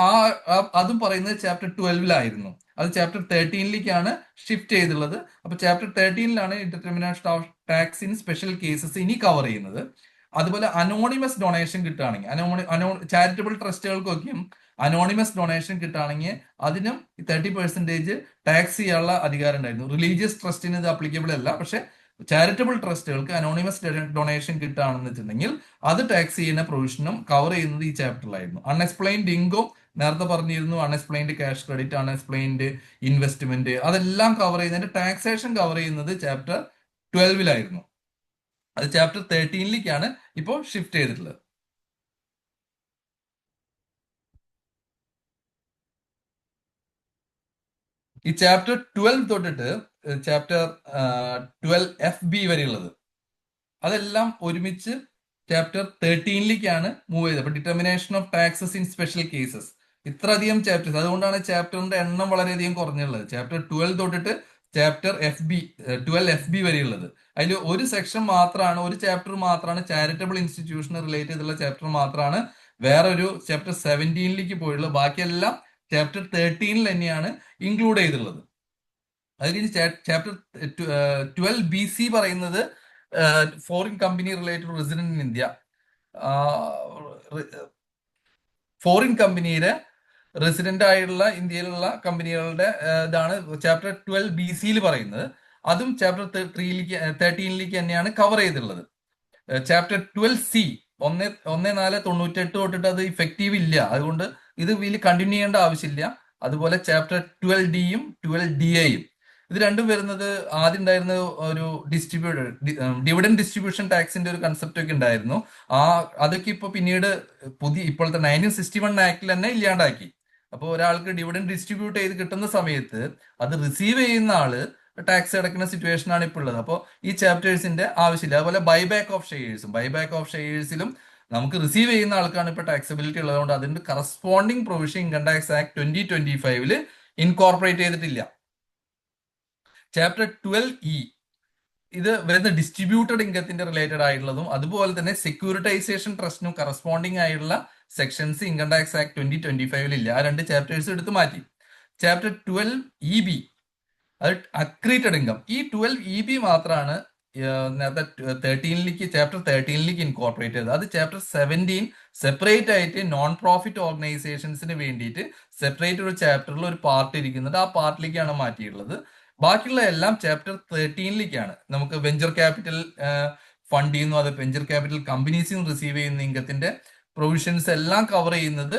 അതും പറയുന്നത് ചാപ്റ്റർ 12 അത് ചാപ്റ്റർ 13 ഷിഫ്റ്റ് ചെയ്തുള്ളത്. അപ്പൊ chapter 13 determination of tax in special cases ഇനി കവർ ചെയ്യുന്നത്. അതുപോലെ അനോണിമസ് ഡൊണേഷൻ കിട്ടുകയാണെങ്കിൽ, ചാരിറ്റബിൾ ട്രസ്റ്റുകൾക്കൊക്കെയും അനോണിമസ് ഡൊണേഷൻ കിട്ടുകയാണെങ്കിൽ അതിനും 30% ടാക്സ് ചെയ്യാനുള്ള അധികാരം ഉണ്ടായിരുന്നു. റിലീജിയസ് ട്രസ്റ്റിന് ഇത് അപ്ലിക്കബിൾ അല്ല, പക്ഷെ ചാരിറ്റബിൾ ട്രസ്റ്റുകൾക്ക് അനോണിമസ് ഡൊണേഷൻ കിട്ടുകയാണെന്ന് വെച്ചിട്ടുണ്ടെങ്കിൽ അത് ടാക്സ് ചെയ്യുന്ന പ്രൊവിഷനും കവർ ചെയ്യുന്നത് ഈ ചാപ്റ്ററിലായിരുന്നു. അൺഎക്സ്പ്ലെയിൻഡ് ഇൻകം നേരത്തെ പറഞ്ഞിരുന്നു, unexplained cash credit, unexplained investment, അതെല്ലാം കവർ ചെയ്യുന്നതിന്റെ ടാക്സേഷൻ കവർ ചെയ്യുന്നത് ചാപ്റ്റർ 12 അത് ചാപ്റ്റർ 13 ഇപ്പോൾ ഷിഫ്റ്റ് ചെയ്തിട്ടുള്ളത്. ഈ ചാപ്റ്റർ 12 തൊട്ടിട്ട് ചാപ്റ്റർ 12FB വരെയുള്ളത് അതെല്ലാം ഒരുമിച്ച് ചാപ്റ്റർ 13 മൂവ് ചെയ്തത്. അപ്പൊ determination of taxes in special cases, ഇത്രയധികം ചാപ്റ്റേഴ്സ്. അതുകൊണ്ടാണ് ചാപ്റ്ററിന്റെ എണ്ണം വളരെയധികം കുറഞ്ഞുള്ളത്. ചാപ്റ്റർ 12 തൊട്ടിട്ട് ചാപ്റ്റർ 12FB വരെയുള്ളത്. അതിൽ ഒരു സെക്ഷൻ മാത്രമാണ്, ഒരു ചാപ്റ്റർ മാത്രമാണ് ചാരിറ്റബിൾ ഇൻസ്റ്റിറ്റ്യൂഷന് റിലേറ്റ് ചെയ്തുള്ള ചാപ്റ്റർ മാത്രമാണ് വേറൊരു ചാപ്റ്റർ 17 പോയുള്ളത്. ബാക്കിയെല്ലാം ചാപ്റ്റർ 13 തന്നെയാണ് ഇൻക്ലൂഡ് ചെയ്തിട്ടുള്ളത്. അത് കഴിഞ്ഞ് ചാപ്റ്റർ 12BC പറയുന്നത് foreign company related resident in India. Foreign കമ്പനിയുടെ റെസിഡന്റ് ആയിട്ടുള്ള ഇന്ത്യയിലുള്ള കമ്പനികളുടെ ഇതാണ് ചാപ്റ്റർ 12BC പറയുന്നത്. അതും ചാപ്റ്റർ 13 തന്നെയാണ് കവർ ചെയ്തിട്ടുള്ളത്. ചാപ്റ്റർ 12C 1498 തൊട്ടിട്ട് അത് ഇഫക്റ്റീവ് ഇല്ല. അതുകൊണ്ട് ഇത് വലിയ കണ്ടിന്യൂ ചെയ്യേണ്ട ആവശ്യമില്ല. അതുപോലെ ചാപ്റ്റർ 12D-യും 12DA-യും ഇത് രണ്ടും വരുന്നത് ആദ്യം ഉണ്ടായിരുന്ന ഒരു ഡിവിഡൻ ഡിസ്ട്രിബ്യൂഷൻ ടാക്സിന്റെ ഒരു കൺസെപ്റ്റ് ഒക്കെ ഉണ്ടായിരുന്നു. ആ അതൊക്കെ ഇപ്പൊ പിന്നീട് ഇപ്പോഴത്തെ 1961 ആക്ടിൽ തന്നെ ഇല്ലാണ്ടാക്കി. അപ്പോൾ ഒരാൾക്ക് ഡിവിഡൻ ഡിസ്ട്രിബ്യൂട്ട് ചെയ്ത് കിട്ടുന്ന സമയത്ത് അത് റിസീവ് ചെയ്യുന്ന ആള് ടാക്സ് അടയ്ക്കുന്ന സിറ്റുവേഷൻ ആണ് ഇപ്പോൾ ഉള്ളത്. അപ്പോൾ ഈ ചാപ്റ്റേഴ്സിന്റെ ആവശ്യമില്ല. അതുപോലെ ബൈബാക്ക് ഓഫ് ഷെയർസിലും നമുക്ക് റിസീവ് ചെയ്യുന്ന ആൾക്കാണ് ഇപ്പൊ ടാക്സബിലിറ്റി ഉള്ളതുകൊണ്ട് അതിന്റെ corresponding provision income tax act 2025 incorporate ചെയ്തിട്ടില്ല. ചാപ്റ്റർ 12E ഇത് വരുന്ന ഡിസ്ട്രിബ്യൂട്ടഡ് ഇൻകത്തിന്റെ റിലേറ്റഡ് ആയിട്ടുള്ളതും അതുപോലെ തന്നെ സെക്യൂരിറ്റൈസേഷൻ ട്രസ്റ്റിനും കറസ്പോണ്ടിങ് ആയിട്ടുള്ള സെക്ഷൻസ് ഇൻകം ടാക്സ് ആക്ട് 2025 ഇല്ല. ആ രണ്ട് ചാപ്റ്റേഴ്സ് എടുത്ത് മാറ്റി. ചാപ്റ്റർ 12EB അത് അക്രീറ്റഡ് ഇൻകം. ഈ 12EB മാത്രമാണ് നേരത്തെ ചാപ്റ്റർ 13 ഇൻകോർപ്പറേറ്റ് ചെയ്തത്. അത് ചാപ്റ്റർ 17 സെപ്പറേറ്റ് ആയിട്ട് നോൺ പ്രോഫിറ്റ് ഓർഗനൈസേഷൻസിന് വേണ്ടിയിട്ട് സെപ്പറേറ്റ് ഒരു ചാപ്റ്ററിൽ ഒരു പാർട്ട് ഇരിക്കുന്നുണ്ട്. ആ പാർട്ടിലേക്കാണ് മാറ്റിയിട്ടുള്ളത്. ബാക്കിയുള്ള എല്ലാം ചാപ്റ്റർ 13 നമുക്ക് വെഞ്ചർ ക്യാപിറ്റൽ ഫണ്ട് ചെയ്യുന്നു, അത് വെഞ്ചർ ക്യാപിറ്റൽ കമ്പനീസിൽ നിന്ന് റിസീവ് ചെയ്യുന്ന ഇൻകത്തിന്റെ പ്രൊവിഷൻസ് എല്ലാം കവർ ചെയ്യുന്നത്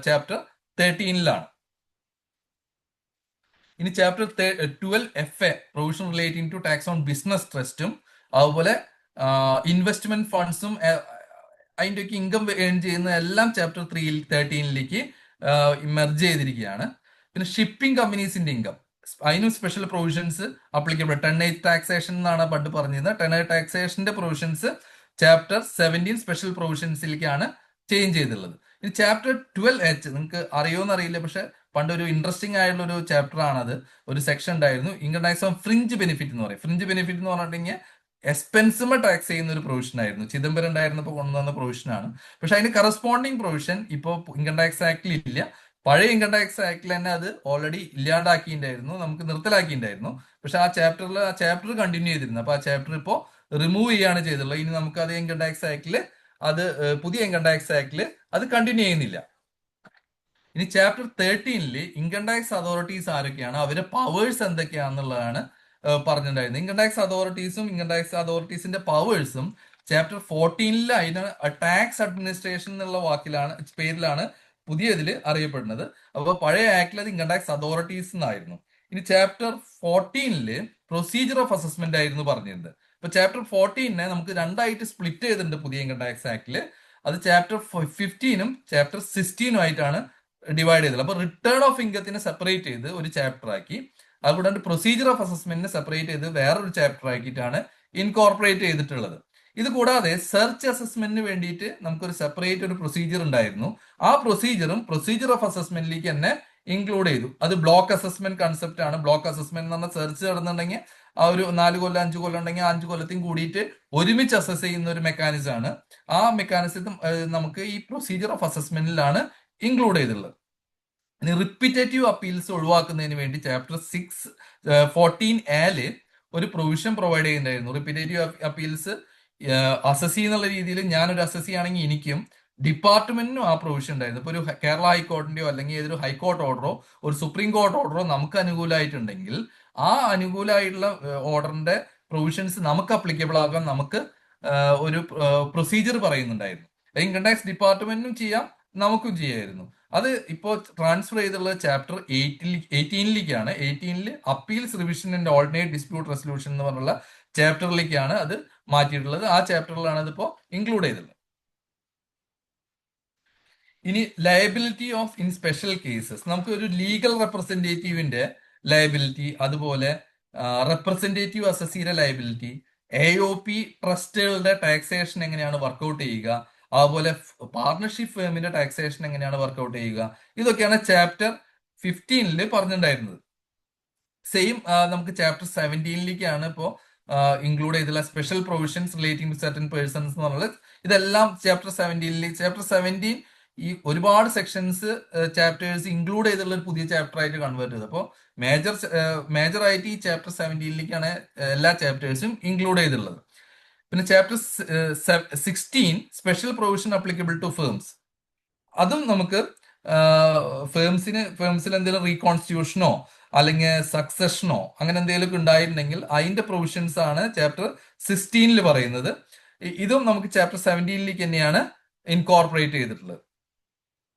ചാപ്റ്റർ 13 ഇനി chapter 12FA provision relating to tax on business ട്രസ്റ്റും അതുപോലെ ഇൻവെസ്റ്റ്മെന്റ് ഫണ്ട്സും അതിന്റെ ഒക്കെ ഇൻകം ഏൺ ചെയ്യുന്ന എല്ലാം ചാപ്റ്റർ 13 മെർജ് ചെയ്തിരിക്കുകയാണ്. പിന്നെ ഷിപ്പിംഗ് കമ്പനീസിന്റെ ഇൻകം അതിനും special provisions applicable. Tonnage taxation എന്നാണ് പണ്ട് പറഞ്ഞിരുന്നത്. ടണ്ണേജ് ടാക്സേഷന്റെ പ്രൊവിഷൻസ് ചാപ്റ്റർ 17 സ്പെഷ്യൽ പ്രൊവിഷൻസിലേക്കാണ് ചേഞ്ച് ചെയ്തിട്ടുള്ളത്. ഇനി ചാപ്റ്റർ 12H നിങ്ങൾക്ക് അറിയോന്ന് അറിയില്ല, പക്ഷെ പണ്ട് ഒരു ഇൻട്രസ്റ്റിംഗ് ആയിട്ടുള്ള ഒരു ചാപ്റ്റർ ആണത്. ഒരു സെക്ഷൻ ഉണ്ടായിരുന്നു, income tax on fringe benefit എന്ന് പറയും. ഫ്രിഞ്ച് ബെനിഫിറ്റ് എന്ന് പറഞ്ഞിട്ടുണ്ടെങ്കിൽ എക്സ്പെൻസുമ ടാക്സ് ചെയ്യുന്ന ഒരു പ്രൊവിഷൻ ആയിരുന്നു. ചിദംബരം ഉണ്ടായിരുന്നപ്പോൾ കൊണ്ടുവന്ന പ്രൊവിഷനാണ്. പക്ഷെ അതിന് കറസ്പോണ്ടിങ് പ്രൊവിഷൻ ഇപ്പോൾ ഇൻകം ടാക്സ് ആക്ടിൽ ഇല്ല. പഴയ ഇൻകം ടാക്സ് ആക്ടിൽ തന്നെ അത് ഓൾറെഡി ഇല്ലാണ്ടാക്കിയിട്ടുണ്ടായിരുന്നു, നമുക്ക് നിർത്തലാക്കിയിട്ടുണ്ടായിരുന്നു. പക്ഷെ ആ ചാപ്റ്റർ കണ്ടിന്യൂ ചെയ്തിരുന്നു. അപ്പൊ ആ ചാപ്റ്റർ ഇപ്പോൾ റിമൂവ് ചെയ്യാണ് ചെയ്തിട്ടുള്ളത്. ഇനി നമുക്ക് അത് ഇൻകം ടാക്സ് ആക്ടിൽ പുതിയ ഇൻകം ടാക്സ് ആക്ടിൽ അത് കണ്ടിന്യൂ ചെയ്യുന്നില്ല. ഇനി ചാപ്റ്റർ 13 ഇൻകം ടാക്സ് അതോറിറ്റീസ് ആരൊക്കെയാണ്, അവരുടെ പവേഴ്സ് എന്തൊക്കെയാണെന്നുള്ളതാണ് പറഞ്ഞിട്ടുണ്ടായിരുന്നത്. ഇൻകം ടാക്സ് അതോറിറ്റീസിന്റെ പവേഴ്സും ചാപ്റ്റർ 14 അതിന് ടാക്സ് അഡ്മിനിസ്ട്രേഷൻ എന്നുള്ള പേരിലാണ് പുതിയതിൽ അറിയപ്പെടുന്നത്. അപ്പോൾ പഴയ ആക്ടിൽ അത് ഇൻകം ടാക്സ് അതോറിറ്റീസ് എന്നായിരുന്നു. ഇനി ചാപ്റ്റർ 14 പ്രൊസീജിയർ ഓഫ് അസസ്മെന്റ് ആയിരുന്നു പറഞ്ഞിരുന്നത്. ഇപ്പൊ ചാപ്റ്റർ 14 നമുക്ക് രണ്ടായിട്ട് സ്പ്ലിറ്റ് ചെയ്തിട്ടുണ്ട് പുതിയ ഇൻകം ടാക്സ് ആക്ടിൽ. അത് ചാപ്റ്റർ 15 ചാപ്റ്റർ 16 ആയിട്ടാണ് ഡിവൈഡ് ചെയ്തത്. അപ്പൊ റിട്ടേൺ ഓഫ് ഇൻകത്തിനെ സെപ്പറേറ്റ് ചെയ്ത് ഒരു ചാപ്റ്റർ ആക്കി, അതുകൂടാണ്ട് പ്രൊസീജിയർ ഓഫ് അസസ്മെന്റിനെ സെപ്പറേറ്റ് ചെയ്ത് വേറൊരു ചാപ്റ്റർ ആക്കിയിട്ടാണ് ഇൻകോർപ്പറേറ്റ് ചെയ്തിട്ടുള്ളത്. ഇത് കൂടാതെ സെർച്ച് അസസ്മെന്റിന് വേണ്ടിയിട്ട് നമുക്കൊരു സെപ്പറേറ്റ് ഒരു പ്രൊസീജിയർ ഉണ്ടായിരുന്നു. ആ പ്രൊസീജിയർ ഓഫ് അസസ്മെന്റിലേക്ക് തന്നെ ഇൻക്ലൂഡ് ചെയ്തു. അത് ബ്ലോക്ക് അസസ്മെന്റ് കൺസെപ്റ്റ് ആണ്. ബ്ലോക്ക് അസസ്മെന്റ് എന്ന് പറഞ്ഞാൽ സെർച്ച് നടന്നുണ്ടെങ്കിൽ ആ ഒരു 4 കൊല്ലം 5 കൊല്ലം ഉണ്ടെങ്കിൽ 5 കൊല്ലത്തെയും കൂടിയിട്ട് ഒരുമിച്ച് അസസ് ചെയ്യുന്ന ഒരു മെക്കാനിസം ആണ്. ആ മെക്കാനിസം നമുക്ക് ഈ പ്രൊസീജിയർ ഓഫ് അസസ്മെന്റിലാണ് ഇൻക്ലൂഡ് ചെയ്തിട്ടുള്ളത്. ഇനി റിപ്പീറ്റേറ്റീവ് അപ്പീൽസ് ഒഴിവാക്കുന്നതിന് വേണ്ടി ചാപ്റ്റർ 14A ഒരു പ്രൊവിഷൻ പ്രൊവൈഡ് ചെയ്യുന്നുണ്ടായിരുന്നു. റിപ്പീറ്റേറ്റീവ് അപ്പീൽസ് അസസി എന്നുള്ള രീതിയിൽ ഞാനൊരു അസസി ആണെങ്കിൽ എനിക്കും ഡിപ്പാർട്ട്മെന്റിനും ആ പ്രൊവിഷൻ ഉണ്ടായിരുന്നു. ഇപ്പൊ ഒരു കേരള ഹൈക്കോടതിന്റെയോ അല്ലെങ്കിൽ ഏതൊരു ഹൈക്കോർട്ട് ഓർഡറോ ഒരു സുപ്രീം കോർട്ട് ഓർഡറോ നമുക്ക് അനുകൂലമായിട്ടുണ്ടെങ്കിൽ ആ അനുകൂലമായിട്ടുള്ള ഓർഡറിന്റെ പ്രൊവിഷൻസ് നമുക്ക് അപ്ലിക്കബിൾ ആകാൻ നമുക്ക് ഒരു പ്രൊസീജിയർ പറയുന്നുണ്ടായിരുന്നു. ഇൻകം ടാക്സ് ഡിപ്പാർട്ട്മെന്റിനും ചെയ്യാം, നമുക്കും ചെയ്യായിരുന്നു. അത് ഇപ്പോൾ ട്രാൻസ്ഫർ ചെയ്തുള്ളത് chapter 18 18 appeals revision and alternate dispute resolution എന്ന് പറഞ്ഞുള്ള ചാപ്റ്ററിലേക്കാണ് അത് മാറ്റിയിട്ടുള്ളത്. ആ ചാപ്റ്ററിലാണ് അതിപ്പോ ഇൻക്ലൂഡ് ചെയ്തിട്ടുള്ളത്. ഇനി liability of in special cases, നമുക്ക് ഒരു ലീഗൽ റെപ്രസെന്റേറ്റീവിന്റെ ലയബിലിറ്റി, അതുപോലെ റെപ്രസെന്റേറ്റീവ് അസസിയുടെ ലയബിലിറ്റി, AOP ട്രസ്റ്റുകളുടെ ടാക്സേഷൻ എങ്ങനെയാണ് വർക്ക്ഔട്ട് ചെയ്യുക, അതുപോലെ പാർട്ണർഷിപ്പ് ഫേമിന്റെ ടാക്സേഷൻ എങ്ങനെയാണ് വർക്ക്ഔട്ട് ചെയ്യുക, ഇതൊക്കെയാണ് ചാപ്റ്റർ 15 പറഞ്ഞിട്ടുണ്ടായിരുന്നത്. സെയിം നമുക്ക് ചാപ്റ്റർ 17 ഇപ്പോൾ ഇൻക്ലൂഡ് ചെയ്തിട്ടുള്ള special provisions relating to certain persons എന്ന് പറഞ്ഞത്. ഇതെല്ലാം ചാപ്റ്റർ 17 ഈ ഒരുപാട് സെക്ഷൻസ് ചാപ്റ്റേഴ്സ് ഇൻക്ലൂഡ് ചെയ്തിട്ടുള്ള ഒരു പുതിയ ചാപ്റ്റർ ആയിട്ട് കൺവേർട്ട് ചെയ്തത്. അപ്പോൾ മേജർ ആയിട്ട് ഈ ചാപ്റ്റർ 17 എല്ലാ ചാപ്റ്റേഴ്സും ഇൻക്ലൂഡ് ചെയ്തിട്ടുള്ളത്. പിന്നെ chapter 16 special provision applicable to firms, അതും നമുക്ക് ഫേംസിൽ എന്തെങ്കിലും റീകോൺസ്റ്റിറ്റ്യൂഷനോ അല്ലെങ്കിൽ സക്സഷനോ അങ്ങനെ എന്തെങ്കിലുമൊക്കെ ഉണ്ടായിട്ടുണ്ടെങ്കിൽ അതിന്റെ പ്രൊവിഷൻസ് ആണ് ചാപ്റ്റർ 16 പറയുന്നത്. ഇതും നമുക്ക് ചാപ്റ്റർ 17 തന്നെയാണ് ഇൻകോർപ്പറേറ്റ് ചെയ്തിട്ടുള്ളത്.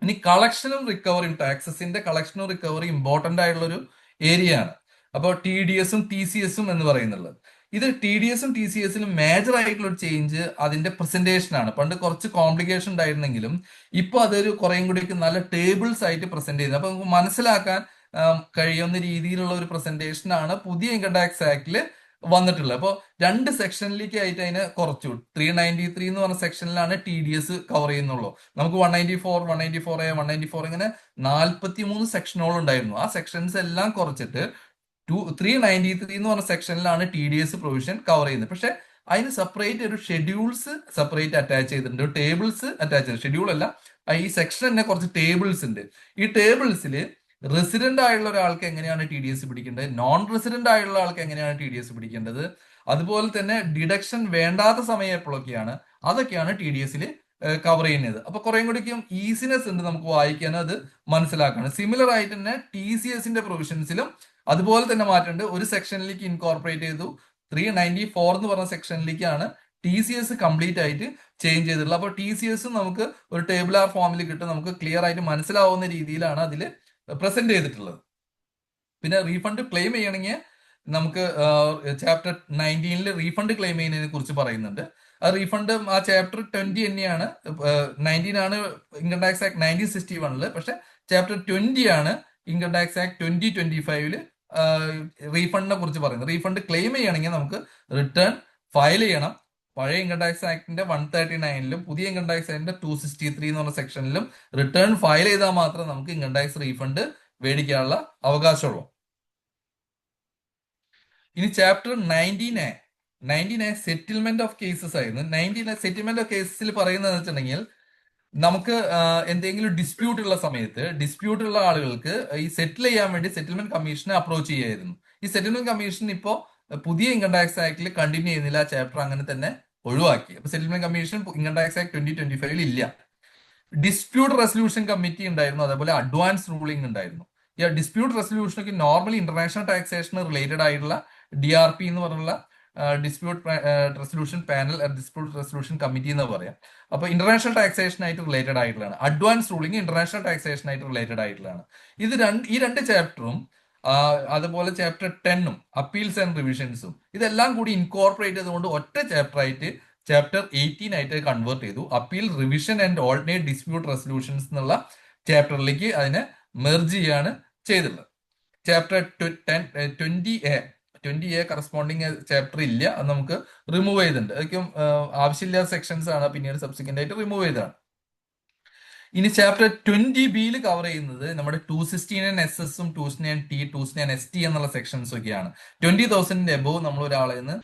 ഇനി കളക്ഷനും റിക്കവറിയും, ടാക്സസിന്റെ കളക്ഷനും റിക്കവറി ഇമ്പോർട്ടന്റ് ആയിട്ടുള്ള ഒരു ഏരിയ ആണ്. അപ്പോൾ ടി ഡി എസും ടി സി എസും എന്ന് പറയുന്നുള്ളത്, ഇത് ടി ഡി എസും ടി സി എസിലും മേജർ ആയിട്ടുള്ള ഒരു ചേഞ്ച് അതിന്റെ പ്രസന്റേഷൻ ആണ്. പണ്ട് കുറച്ച് കോംപ്ലിക്കേഷൻ ഉണ്ടായിരുന്നെങ്കിലും ഇപ്പൊ അതൊരു കുറേയും കൂടി നല്ല ടേബിൾസ് ആയിട്ട് പ്രസന്റ് ചെയ്യുന്നത്. അപ്പൊ നമുക്ക് മനസ്സിലാക്കാൻ കഴിയുന്ന രീതിയിലുള്ള ഒരു പ്രസന്റേഷൻ ആണ് പുതിയ ഇൻകം ടാക്സ് ആക്ടിൽ വന്നിട്ടുള്ളത്. അപ്പോൾ രണ്ട് സെക്ഷനിലേക്ക് ആയിട്ട് അതിനെ കുറച്ചു. 393 എന്ന് പറഞ്ഞ സെക്ഷനിലാണ് ടി ഡി എസ് കവർ ചെയ്യുന്നുള്ളൂ. നമുക്ക് 194, 194A, 194 ഇങ്ങനെ 43 സെക്ഷനുകൾ ഉണ്ടായിരുന്നു. ആ സെക്ഷൻസ് എല്ലാം കുറച്ചിട്ട് 393 എന്ന് പറഞ്ഞ സെക്ഷനിലാണ് T D S provision cover ചെയ്യുന്നത്. പക്ഷെ അതിന് സെപ്പറേറ്റ് ഒരു ഷെഡ്യൂൾസ് സെപ്പറേറ്റ് അറ്റാച്ച് ചെയ്തിട്ടുണ്ട്, ടേബിൾസ് അറ്റാച്ച് ചെയ്ത്, ഷെഡ്യൂൾ അല്ല, ഈ സെക്ഷൻ തന്നെ കുറച്ച് ടേബിൾസ് ഉണ്ട്. ഈ ടേബിൾസിൽ റെസിഡന്റ് ആയുള്ള ഒരാൾക്ക് എങ്ങനെയാണ് ടി ഡി എസ് പിടിക്കേണ്ടത്, നോൺ റെസിഡന്റ് ആയുള്ള ആൾക്ക് എങ്ങനെയാണ് ടി ഡി എസ് പിടിക്കേണ്ടത്, അതുപോലെ തന്നെ ഡിഡക്ഷൻ വേണ്ടാത്ത സമയം എപ്പോഴൊക്കെയാണ്, അതൊക്കെയാണ് ടി ഡി എസിൽ കവർ ചെയ്യുന്നത്. അപ്പൊ കുറേ കൂടിക്കും ഈസിനെസ് ഉണ്ട് നമുക്ക് വായിക്കാൻ, അത് മനസ്സിലാക്കണം. സിമിലർ ആയിട്ട് തന്നെ ടി സി എസിന്റെ പ്രൊവിഷൻസിലും അതുപോലെ തന്നെ മാറ്റമുണ്ട്. ഒരു സെക്ഷനിലേക്ക് ഇൻകോർപ്പറേറ്റ് ചെയ്തു. 394 എന്ന് പറഞ്ഞ സെക്ഷനിലേക്കാണ് ടി സി എസ് കംപ്ലീറ്റ് ആയിട്ട് ചേഞ്ച് ചെയ്തിട്ടുള്ളത്. അപ്പോൾ ടി സി എസ് നമുക്ക് ഒരു ടേബിൾ ആർ ഫോമിൽ കിട്ടും, നമുക്ക് ക്ലിയർ ആയിട്ട് മനസ്സിലാവുന്ന രീതിയിലാണ് അതിൽ പ്രസന്റ് ചെയ്തിട്ടുള്ളത്. പിന്നെ റീഫണ്ട് ക്ലെയിം ചെയ്യണമെങ്കിൽ നമുക്ക് ചാപ്റ്റർ 19 റീഫണ്ട് ക്ലെയിം ചെയ്യുന്നതിനെ കുറിച്ച് പറയുന്നുണ്ട്. ആ റീഫണ്ട് ആ ചാപ്റ്റർ 20 തന്നെയാണ്. 19 ആണ് ഇൻകം ടാക്സ് ആക്ട് 1961, പക്ഷെ ചാപ്റ്റർ 20 ആണ് ഇൻകം ടാക്സ് ആക്ട് 2025 റീഫണ്ടിനെ കുറിച്ച് പറയുന്നത്. റീഫണ്ട് ക്ലെയിം ചെയ്യണമെങ്കിൽ നമുക്ക് റിട്ടേൺ ഫയൽ ചെയ്യണം. പഴയ ഇൻകം ടാക്സ് ആക്ടിന്റെ 139 പുതിയ ഇൻകം ടാക്സ് ആക്ടിന്റെ 263 എന്ന് പറഞ്ഞ സെക്ഷനിലും റിട്ടേൺ ഫയൽ ചെയ്താൽ മാത്രമേ നമുക്ക് ഇൻകം ടാക്സ് റീഫണ്ട് മേടിക്കാനുള്ള അവകാശമുള്ളൂ. ഇനി chapter 19A settlement of cases ആയിരുന്നു. 19A സെറ്റിൽമെന്റ് ഓഫ് കേസസിൽ പറയുന്നത് വെച്ചിട്ടുണ്ടെങ്കിൽ നമുക്ക് എന്തെങ്കിലും ഡിസ്പ്യൂട്ട് ഉള്ള സമയത്ത് ഡിസ്പ്യൂട്ട് ഉള്ള ആളുകൾക്ക് ഈ സെറ്റിൽ ചെയ്യാൻ വേണ്ടി സെറ്റിൽമെന്റ് കമ്മീഷനെ അപ്രോച്ച് ചെയ്യായിരുന്നു. ഈ സെറ്റിൽമെന്റ് കമ്മീഷൻ ഇപ്പോൾ പുതിയ ഇൻകം ടാക്സ് ആക്ടിൽ കണ്ടിന്യൂ ചെയ്യുന്നില്ല, ആ ചാപ്റ്റർ അങ്ങനെ തന്നെ ഒഴിവാക്കി. അപ്പൊ settlement commission income tax act 2025 ഇല്ല. ഡിസ്പ്യൂട്ട് റെസൊല്യൂഷൻ കമ്മിറ്റി ഉണ്ടായിരുന്നു, അതേപോലെ അഡ്വാൻസ് റൂളിംഗ് ഉണ്ടായിരുന്നു. ഈ dispute റെസൊല്യൂഷനൊക്കെ normally international taxation related ആയിട്ടുള്ള DRP എന്ന് പറഞ്ഞുള്ള dispute resolution panel, dispute resolution committee എന്ന് പറയാം. അപ്പൊ ഇന്റർനാഷണൽ ടാക്സേഷൻ ആയിട്ട് റിലേറ്റഡ് ആയിട്ടുള്ളതാണ്. അഡ്വാൻസ് റൂളിംഗ് ഇന്റർനാഷണൽ ടാക്സേഷൻ ആയിട്ട് റിലേറ്റഡ് ആയിട്ടുള്ളതാണ്. ഈ രണ്ട് ചാപ്റ്ററും അതുപോലെ ചാപ്റ്റർ 10 അപ്പീൽസ് ആൻഡ് റിവിഷൻസും ഇതെല്ലാം കൂടി ഇൻകോർപ്പറേറ്റ് ചെയ്തുകൊണ്ട് ഒറ്റ ചാപ്റ്റർ ആയിട്ട് ചാപ്റ്റർ 18 ആയിട്ട് കൺവേർട്ട് ചെയ്തു. Appeal, revision and alternate dispute resolutions എന്നുള്ള ചാപ്റ്ററിലേക്ക് അതിനെ മെർജ് ചെയ്യാണ് ചെയ്തിട്ടുള്ളത്. ചാപ്റ്റർ 20A കറസ്പോണ്ടിങ് ചാപ്റ്റർ ഇല്ല, അത് നമുക്ക് റിമൂവ് ചെയ്തിട്ടുണ്ട്. അതൊക്കെ ആവശ്യമില്ലാത്ത സെക്ഷൻസ് ആണ്, പിന്നീട് സബ്സിക്വന്റ് ആയിട്ട് റിമൂവ് ചെയ്തതാണ്. ഇനി ചാപ്റ്റർ 20B കവർ ചെയ്യുന്നത് നമ്മുടെ 269 SS-ഉം 269T, 269ST എന്നുള്ള സെക്ഷൻസ് ഒക്കെയാണ്. 20,000 എബോവ് നമ്മൾ ഒരാളെ നിന്ന്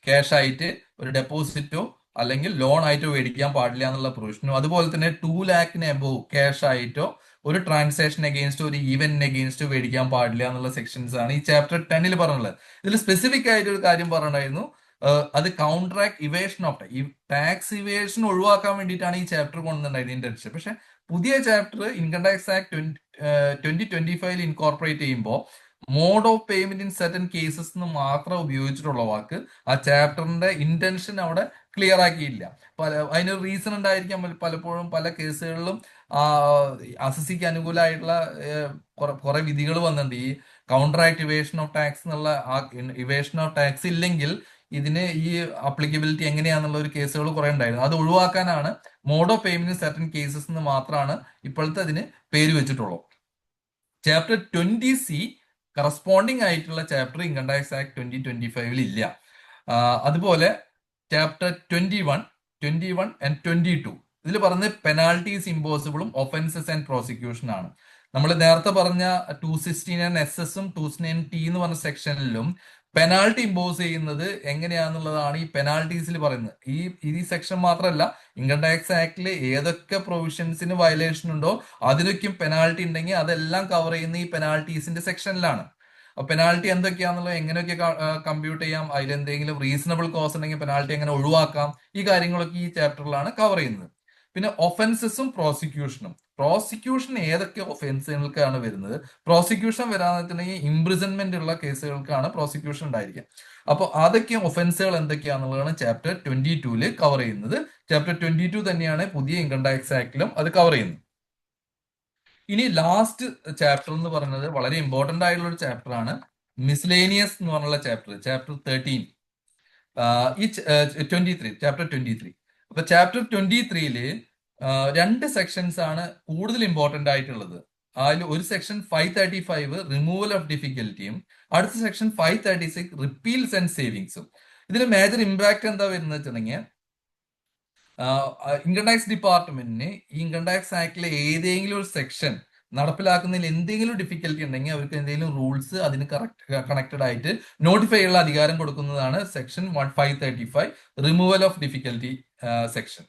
ക്യാഷ് ആയിട്ട് ഒരു ഡെപ്പോസിറ്റോ അല്ലെങ്കിൽ ലോൺ ആയിട്ടോ മേടിക്കാൻ പാടില്ല എന്നുള്ള പ്രൊവിഷനും, അതുപോലെ തന്നെ 2 lakhന് എബോവ് ക്യാഷ് ആയിട്ടോ ഒരു ട്രാൻസാക്ഷൻ അഗെയിൻസ്റ്റ്, ഒരു ഈവന്റിന് അഗെയിൻസ്റ്റ് മേടിക്കാൻ പാടില്ല എന്നുള്ള സെക്ഷൻസ് ആണ് ഈ ചാപ്റ്റർ 10 പറഞ്ഞുള്ളത്. ഇതിൽ സ്പെസിഫിക് ആയിട്ട് ഒരു കാര്യം പറഞ്ഞിട്ടുണ്ടായിരുന്നു, അത് counteract evasion of tax evasion ഒഴിവാക്കാൻ വേണ്ടിയിട്ടാണ് ഈ ചാപ്റ്റർ കൊണ്ടുവന്നിട്ടുണ്ടായിരുന്നത് ഇന്റൻഷൻ. പക്ഷെ പുതിയ chapter income tax act 2025 incorporate ചെയ്യുമ്പോൾ mode of payment in certain cases എന്ന് മാത്രം ഉപയോഗിച്ചിട്ടുള്ള വാക്ക് ആ ചാപ്റ്ററിന്റെ ഇന്റൻഷൻ അവിടെ ക്ലിയർ ആക്കിയില്ല. അതിനൊരു റീസൺ ഉണ്ടായിരിക്കാം. പലപ്പോഴും പല കേസുകളിലും അസസിക്ക് അനുകൂലമായിട്ടുള്ള കുറെ വിധികൾ വന്നിട്ടുണ്ട്. ഈ കൗണ്ടർ ആക്ടിവേഷൻ ഓഫ് ടാക്സ് എന്നുള്ള ആ ഇവേഷൻ ഓഫ് ടാക്സ് ഇല്ലെങ്കിൽ ഇതിന് ഈ അപ്ലിക്കബിലിറ്റി എങ്ങനെയാന്നുള്ള ഒരു കേസുകൾ കുറെ ഉണ്ടായിരുന്നു. അത് ഒഴിവാക്കാനാണ് mode of payment certain cases എന്ന് മാത്രമാണ് ഇപ്പോഴത്തെ അതിന് പേര് വെച്ചിട്ടുള്ളൂ. ചാപ്റ്റർ 20C കറസ്പോണ്ടിങ് ആയിട്ടുള്ള ചാപ്റ്റർ ഇൻകം ടാക്സ് ആക്ട് 2025 ഇല്ല. അതുപോലെ ചാപ്റ്റർ 21 ആൻഡ് 22 ഇതിൽ പറഞ്ഞത് പെനാൽറ്റീസ് ഇമ്പോസിബിളും ഒഫൻസസ് ആൻഡ് പ്രോസിക്യൂഷൻ ആണ്. നമ്മൾ നേരത്തെ പറഞ്ഞ 269 SS-ഉം 269T എന്ന് പറഞ്ഞ സെക്ഷനിലും പെനാൽറ്റി ഇമ്പോസ് ചെയ്യുന്നത് എങ്ങനെയാന്നുള്ളതാണ് ഈ പെനാൽറ്റീസിൽ പറയുന്നത്. ഈ സെക്ഷൻ മാത്രമല്ല, ഇൻകം ടാക്സ് ആക്ടിൽ ഏതൊക്കെ പ്രൊവിഷൻസിന് വയലേഷൻ ഉണ്ടോ അതിനൊക്കെയും പെനാൽറ്റി ഉണ്ടെങ്കിൽ അതെല്ലാം കവർ ചെയ്യുന്ന ഈ പെനാൽറ്റീസിന്റെ സെക്ഷനിലാണ്. അപ്പൊ പെനാൽറ്റി എന്തൊക്കെയാണെന്നുള്ളത് എങ്ങനെയൊക്കെ കമ്പ്യൂട്ട് ചെയ്യാം, അതിലെന്തെങ്കിലും റീസണബിൾ കോസ്റ്റ് ഉണ്ടെങ്കിൽ പെനാൽറ്റി എങ്ങനെ ഒഴിവാക്കാം, ഈ കാര്യങ്ങളൊക്കെ ഈ ചാപ്റ്ററിലാണ് കവർ ചെയ്യുന്നത്. പിന്നെ ഒഫൻസസും പ്രോസിക്യൂഷൻ ഏതൊക്കെ ഒഫൻസുകൾക്കാണ് വരുന്നത്, പ്രോസിക്യൂഷൻ വരാന്നുണ്ടെങ്കിൽ ഇംപ്രിസൺമെന്റ് ഉള്ള കേസുകൾക്കാണ് പ്രോസിക്യൂഷൻ ഉണ്ടായിരിക്കുക. അപ്പോൾ അതൊക്കെ ഒഫൻസുകൾ എന്തൊക്കെയാണെന്നുള്ളതാണ് ചാപ്റ്റർ 22 കവർ ചെയ്യുന്നത്. ചാപ്റ്റർ 22 തന്നെയാണ് പുതിയ ഇൻകം ടാക്സ് ആക്ടിലും അത് കവർ ചെയ്യുന്നത്. ഇനി ലാസ്റ്റ് ചാപ്റ്റർ എന്ന് പറയുന്നത് വളരെ ഇമ്പോർട്ടന്റ് ആയിട്ടുള്ള ഒരു ചാപ്റ്റർ ആണ്, മിസ്ലേനിയസ് എന്ന് പറഞ്ഞുള്ള ചാപ്റ്റർ 13. ഈ 23, ചാപ്റ്റർ 23. അപ്പൊ ചാപ്റ്റർ 23 രണ്ട് സെക്ഷൻസ് ആണ് കൂടുതൽ ഇമ്പോർട്ടന്റ് ആയിട്ടുള്ളത്. അതിൽ ഒരു സെക്ഷൻ 535 റിമൂവൽ ഓഫ് ഡിഫിക്കൽറ്റിയും, അടുത്ത സെക്ഷൻ 536 റിപ്പീൽസ് ആൻഡ് സേവിങ്സും. ഇതിൽ മേജർ ഇമ്പാക്ട് എന്താ വരുന്നത് വെച്ചിട്ടുണ്ടെങ്കിൽ, ഇൻകം ടാക്സ് ഡിപ്പാർട്ട്മെന്റിന് ഈ ഇൻകം ടാക്സ് ആക്ടിലെ ഏതെങ്കിലും ഒരു സെക്ഷൻ നടപ്പിലാക്കുന്നതിൽ എന്തെങ്കിലും ഡിഫിക്കൽറ്റി ഉണ്ടെങ്കിൽ അവർക്ക് എന്തെങ്കിലും റൂൾസ് അതിന് കണക്റ്റഡ് ആയിട്ട് നോട്ടിഫൈ ചെയ്യാനുള്ള അധികാരം കൊടുക്കുന്നതാണ് section 535 removal of difficulty section.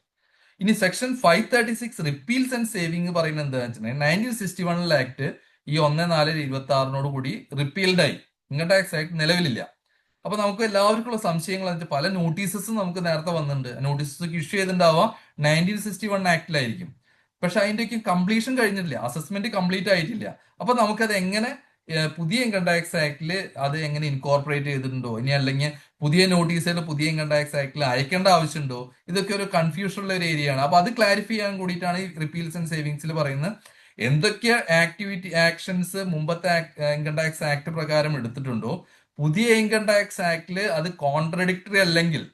ഇനി സെക്ഷൻ 536 റിപ്പീൽസ് ആൻഡ് സേവിംഗ് പറയുന്നത് എന്താ വെച്ചിട്ടുണ്ടെങ്കിൽ, 1961 ആക്ട് ഈ 1/4/26 കൂടി റിപ്പീൽഡായി, ഇൻകം ടാക്സ് ആക്ട് നിലവിലില്ല. അപ്പൊ നമുക്ക് എല്ലാവർക്കുള്ള സംശയങ്ങൾ എന്ന് വെച്ചാൽ പല നോട്ടീസസ് നമുക്ക് നേരത്തെ വന്നിട്ടുണ്ട്. നോട്ടീസസ് ഇഷ്യൂ ചെയ്തിട്ടുണ്ടാവാം 1961 ആക്ടിലായിരിക്കും, പക്ഷെ അതിന്റെയൊക്കെ കംപ്ലീഷൻ കഴിഞ്ഞിട്ടില്ല, അസസ്മെന്റ് കംപ്ലീറ്റ് ആയിട്ടില്ല. അപ്പൊ നമുക്കത് എങ്ങനെ പുതിയ ഇൻകം ടാക്സ് ആക്ടിൽ അത് എങ്ങനെ ഇൻകോർപ്പറേറ്റ് ചെയ്തിട്ടുണ്ടോ, ഇനി അല്ലെങ്കിൽ പുതിയ നോട്ടീസുകൾ പുതിയ ഇൻകം ടാക്സ് ആക്ടിൽ അയക്കേണ്ട ആവശ്യമുണ്ടോ, ഇതൊക്കെ ഒരു കൺഫ്യൂഷൻ ഉള്ള ഒരു ഏരിയ ആണ്. അപ്പൊ അത് ക്ലാരിഫൈ ചെയ്യാൻ കൂടിയിട്ടാണ് ഈ റിപ്പീൽസ് ആൻഡ് സേവിങ്സിൽ പറയുന്നത് എന്തൊക്കെ ആക്ഷൻസ് മുമ്പത്തെ ഇൻകം ടാക്സ് ആക്ട് പ്രകാരം എടുത്തിട്ടുണ്ടോ, പുതിയ ഇൻകം ടാക്സ് ആക്ടില് അത് കോൺട്രഡിക്ടറി അല്ലെങ്കിൽ,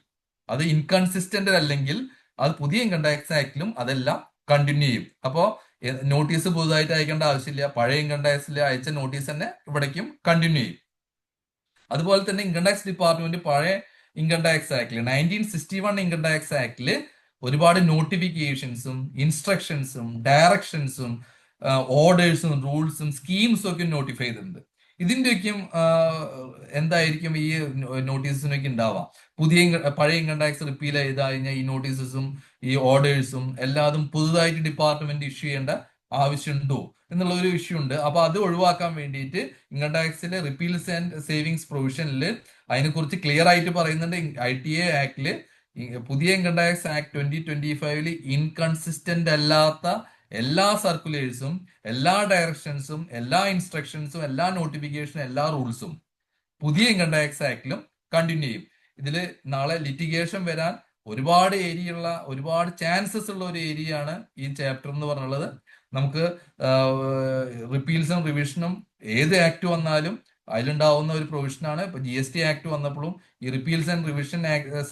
അത് ഇൻകൺസിസ്റ്റന്റ് അല്ലെങ്കിൽ, അത് പുതിയ ഇൻകം ടാക്സ് ആക്ടിലും അതെല്ലാം കണ്ടിന്യൂ ചെയ്യും. അപ്പോ നോട്ടീസ് പുതുതായിട്ട് അയക്കേണ്ട ആവശ്യമില്ല, പഴയ ഇൻകം ടാക്സിൽ അയച്ച നോട്ടീസ് തന്നെ ഇവിടേക്കും കണ്ടിന്യൂ ചെയ്യും. അതുപോലെ തന്നെ ഇൻകം ടാക്സ് ഡിപ്പാർട്ട്മെന്റ് പഴയ ഇൻകം ടാക്സ് ആക്ടില് 1961 ഇൻകം ടാക്സ് ആക്ടില് ഒരുപാട് നോട്ടിഫിക്കേഷൻസും ഇൻസ്ട്രക്ഷൻസും ഡയറക്ഷൻസും ഓർഡേഴ്സും റൂൾസും സ്കീംസും ഒക്കെ നോട്ടിഫൈ ചെയ്തിട്ടുണ്ട്. ഇതിന്റെയൊക്കെയും എന്തായിരിക്കും ഈ നോട്ടീസിനൊക്കെ ഉണ്ടാവാം. പഴയ ഇൻകം ടാക്സ് റിപ്പീൽ ചെയ്ത് കഴിഞ്ഞാൽ ഈ നോട്ടീസസും ഈ ഓർഡേഴ്സും എല്ലാതും പുതുതായിട്ട് ഡിപ്പാർട്ട്മെന്റ് ഇഷ്യൂ ചെയ്യേണ്ട ആവശ്യമുണ്ടോ എന്നുള്ള ഒരു ഇഷ്യൂ ഉണ്ട്. അപ്പൊ അത് ഒഴിവാക്കാൻ വേണ്ടിയിട്ട് ഇൻകം ടാക്സിലെ റിപ്പീൽസ് ആൻഡ് സേവിങ്സ് പ്രൊവിഷനിൽ അതിനെക്കുറിച്ച് ക്ലിയർ ആയിട്ട് പറയുന്നുണ്ട്. ITA ആക്ടില് പുതിയ ഇൻകം ടാക്സ് ആക്ട് 2025 ഇൻകൺസിസ്റ്റന്റ് അല്ലാത്ത എല്ലാ സർക്കുലേഴ്സും എല്ലാ ഡയറക്ഷൻസും എല്ലാ ഇൻസ്ട്രക്ഷൻസും എല്ലാ നോട്ടിഫിക്കേഷനും എല്ലാ റൂൾസും പുതിയ ഇൻകം ടാക്സ് ആക്ടിലും കണ്ടിന്യൂ ചെയ്യും. ഇതിൽ നാളെ ലിറ്റിഗേഷൻ വരാൻ ഒരുപാട് ചാൻസസ് ഉള്ള ഒരു ഏരിയ ആണ് ഈ ചാപ്റ്റർ എന്ന് പറഞ്ഞുള്ളത്. നമുക്ക് റിപ്പീൽസും റിവിഷനും ഏത് ആക്ട് വന്നാലും അതിലുണ്ടാവുന്ന ഒരു പ്രൊവിഷനാണ്. ഇപ്പൊ GST ആക്ട് വന്നപ്പോഴും ഈ റിപ്പീൽസ് ആൻഡ് റിവിഷൻ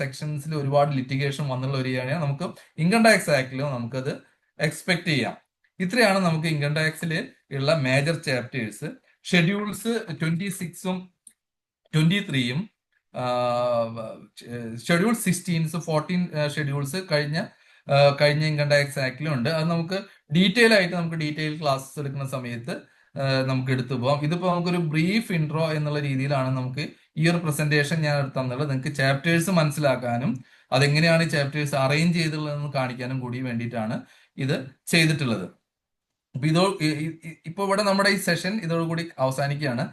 സെക്ഷൻസിൽ ഒരുപാട് ലിറ്റിഗേഷൻ വന്നുള്ള ഒരു ഏരിയ നമുക്ക് ഇൻകം ടാക്സ് ആക്ടിലും നമുക്കത് എക്സ്പെക്ട് ചെയ്യാം. ഇത്രയാണ് നമുക്ക് ഇൻകം ടാക്സിൽ ഉള്ള മേജർ ചാപ്റ്റേഴ്സ്. ഷെഡ്യൂൾസ് 26ഉം 23യും ഷെഡ്യൂൾ 14 ഷെഡ്യൂൾസ് കഴിഞ്ഞ ഇൻകം ടാക്സ് ആക്ടിലും ഉണ്ട്. അത് നമുക്ക് ഡീറ്റെയിൽ ക്ലാസ്സസ് എടുക്കുന്ന സമയത്ത് നമുക്ക് എടുത്തു പോകാം. ഇതിപ്പോ നമുക്കൊരു ബ്രീഫ് ഇൻട്രോ എന്നുള്ള രീതിയിലാണ് നമുക്ക് ഈ ഒരു പ്രസന്റേഷൻ ഞാൻ എടുത്തുള്ളത്. നിങ്ങൾക്ക് ചാപ്റ്റേഴ്സ് മനസ്സിലാക്കാനും അതെങ്ങനെയാണ് ചാപ്റ്റേഴ്സ് അറേഞ്ച് ചെയ്തിട്ടുള്ളതെന്ന് കാണിക്കാനും കൂടി വേണ്ടിയിട്ടാണ് ഇത് ചെയ്തിട്ടുള്ളത്. അപ്പൊ ഇപ്പോ ഇവിടെ നമ്മുടെ ഈ സെഷൻ ഇതോടുകൂടി അവസാനിക്കുകയാണ്.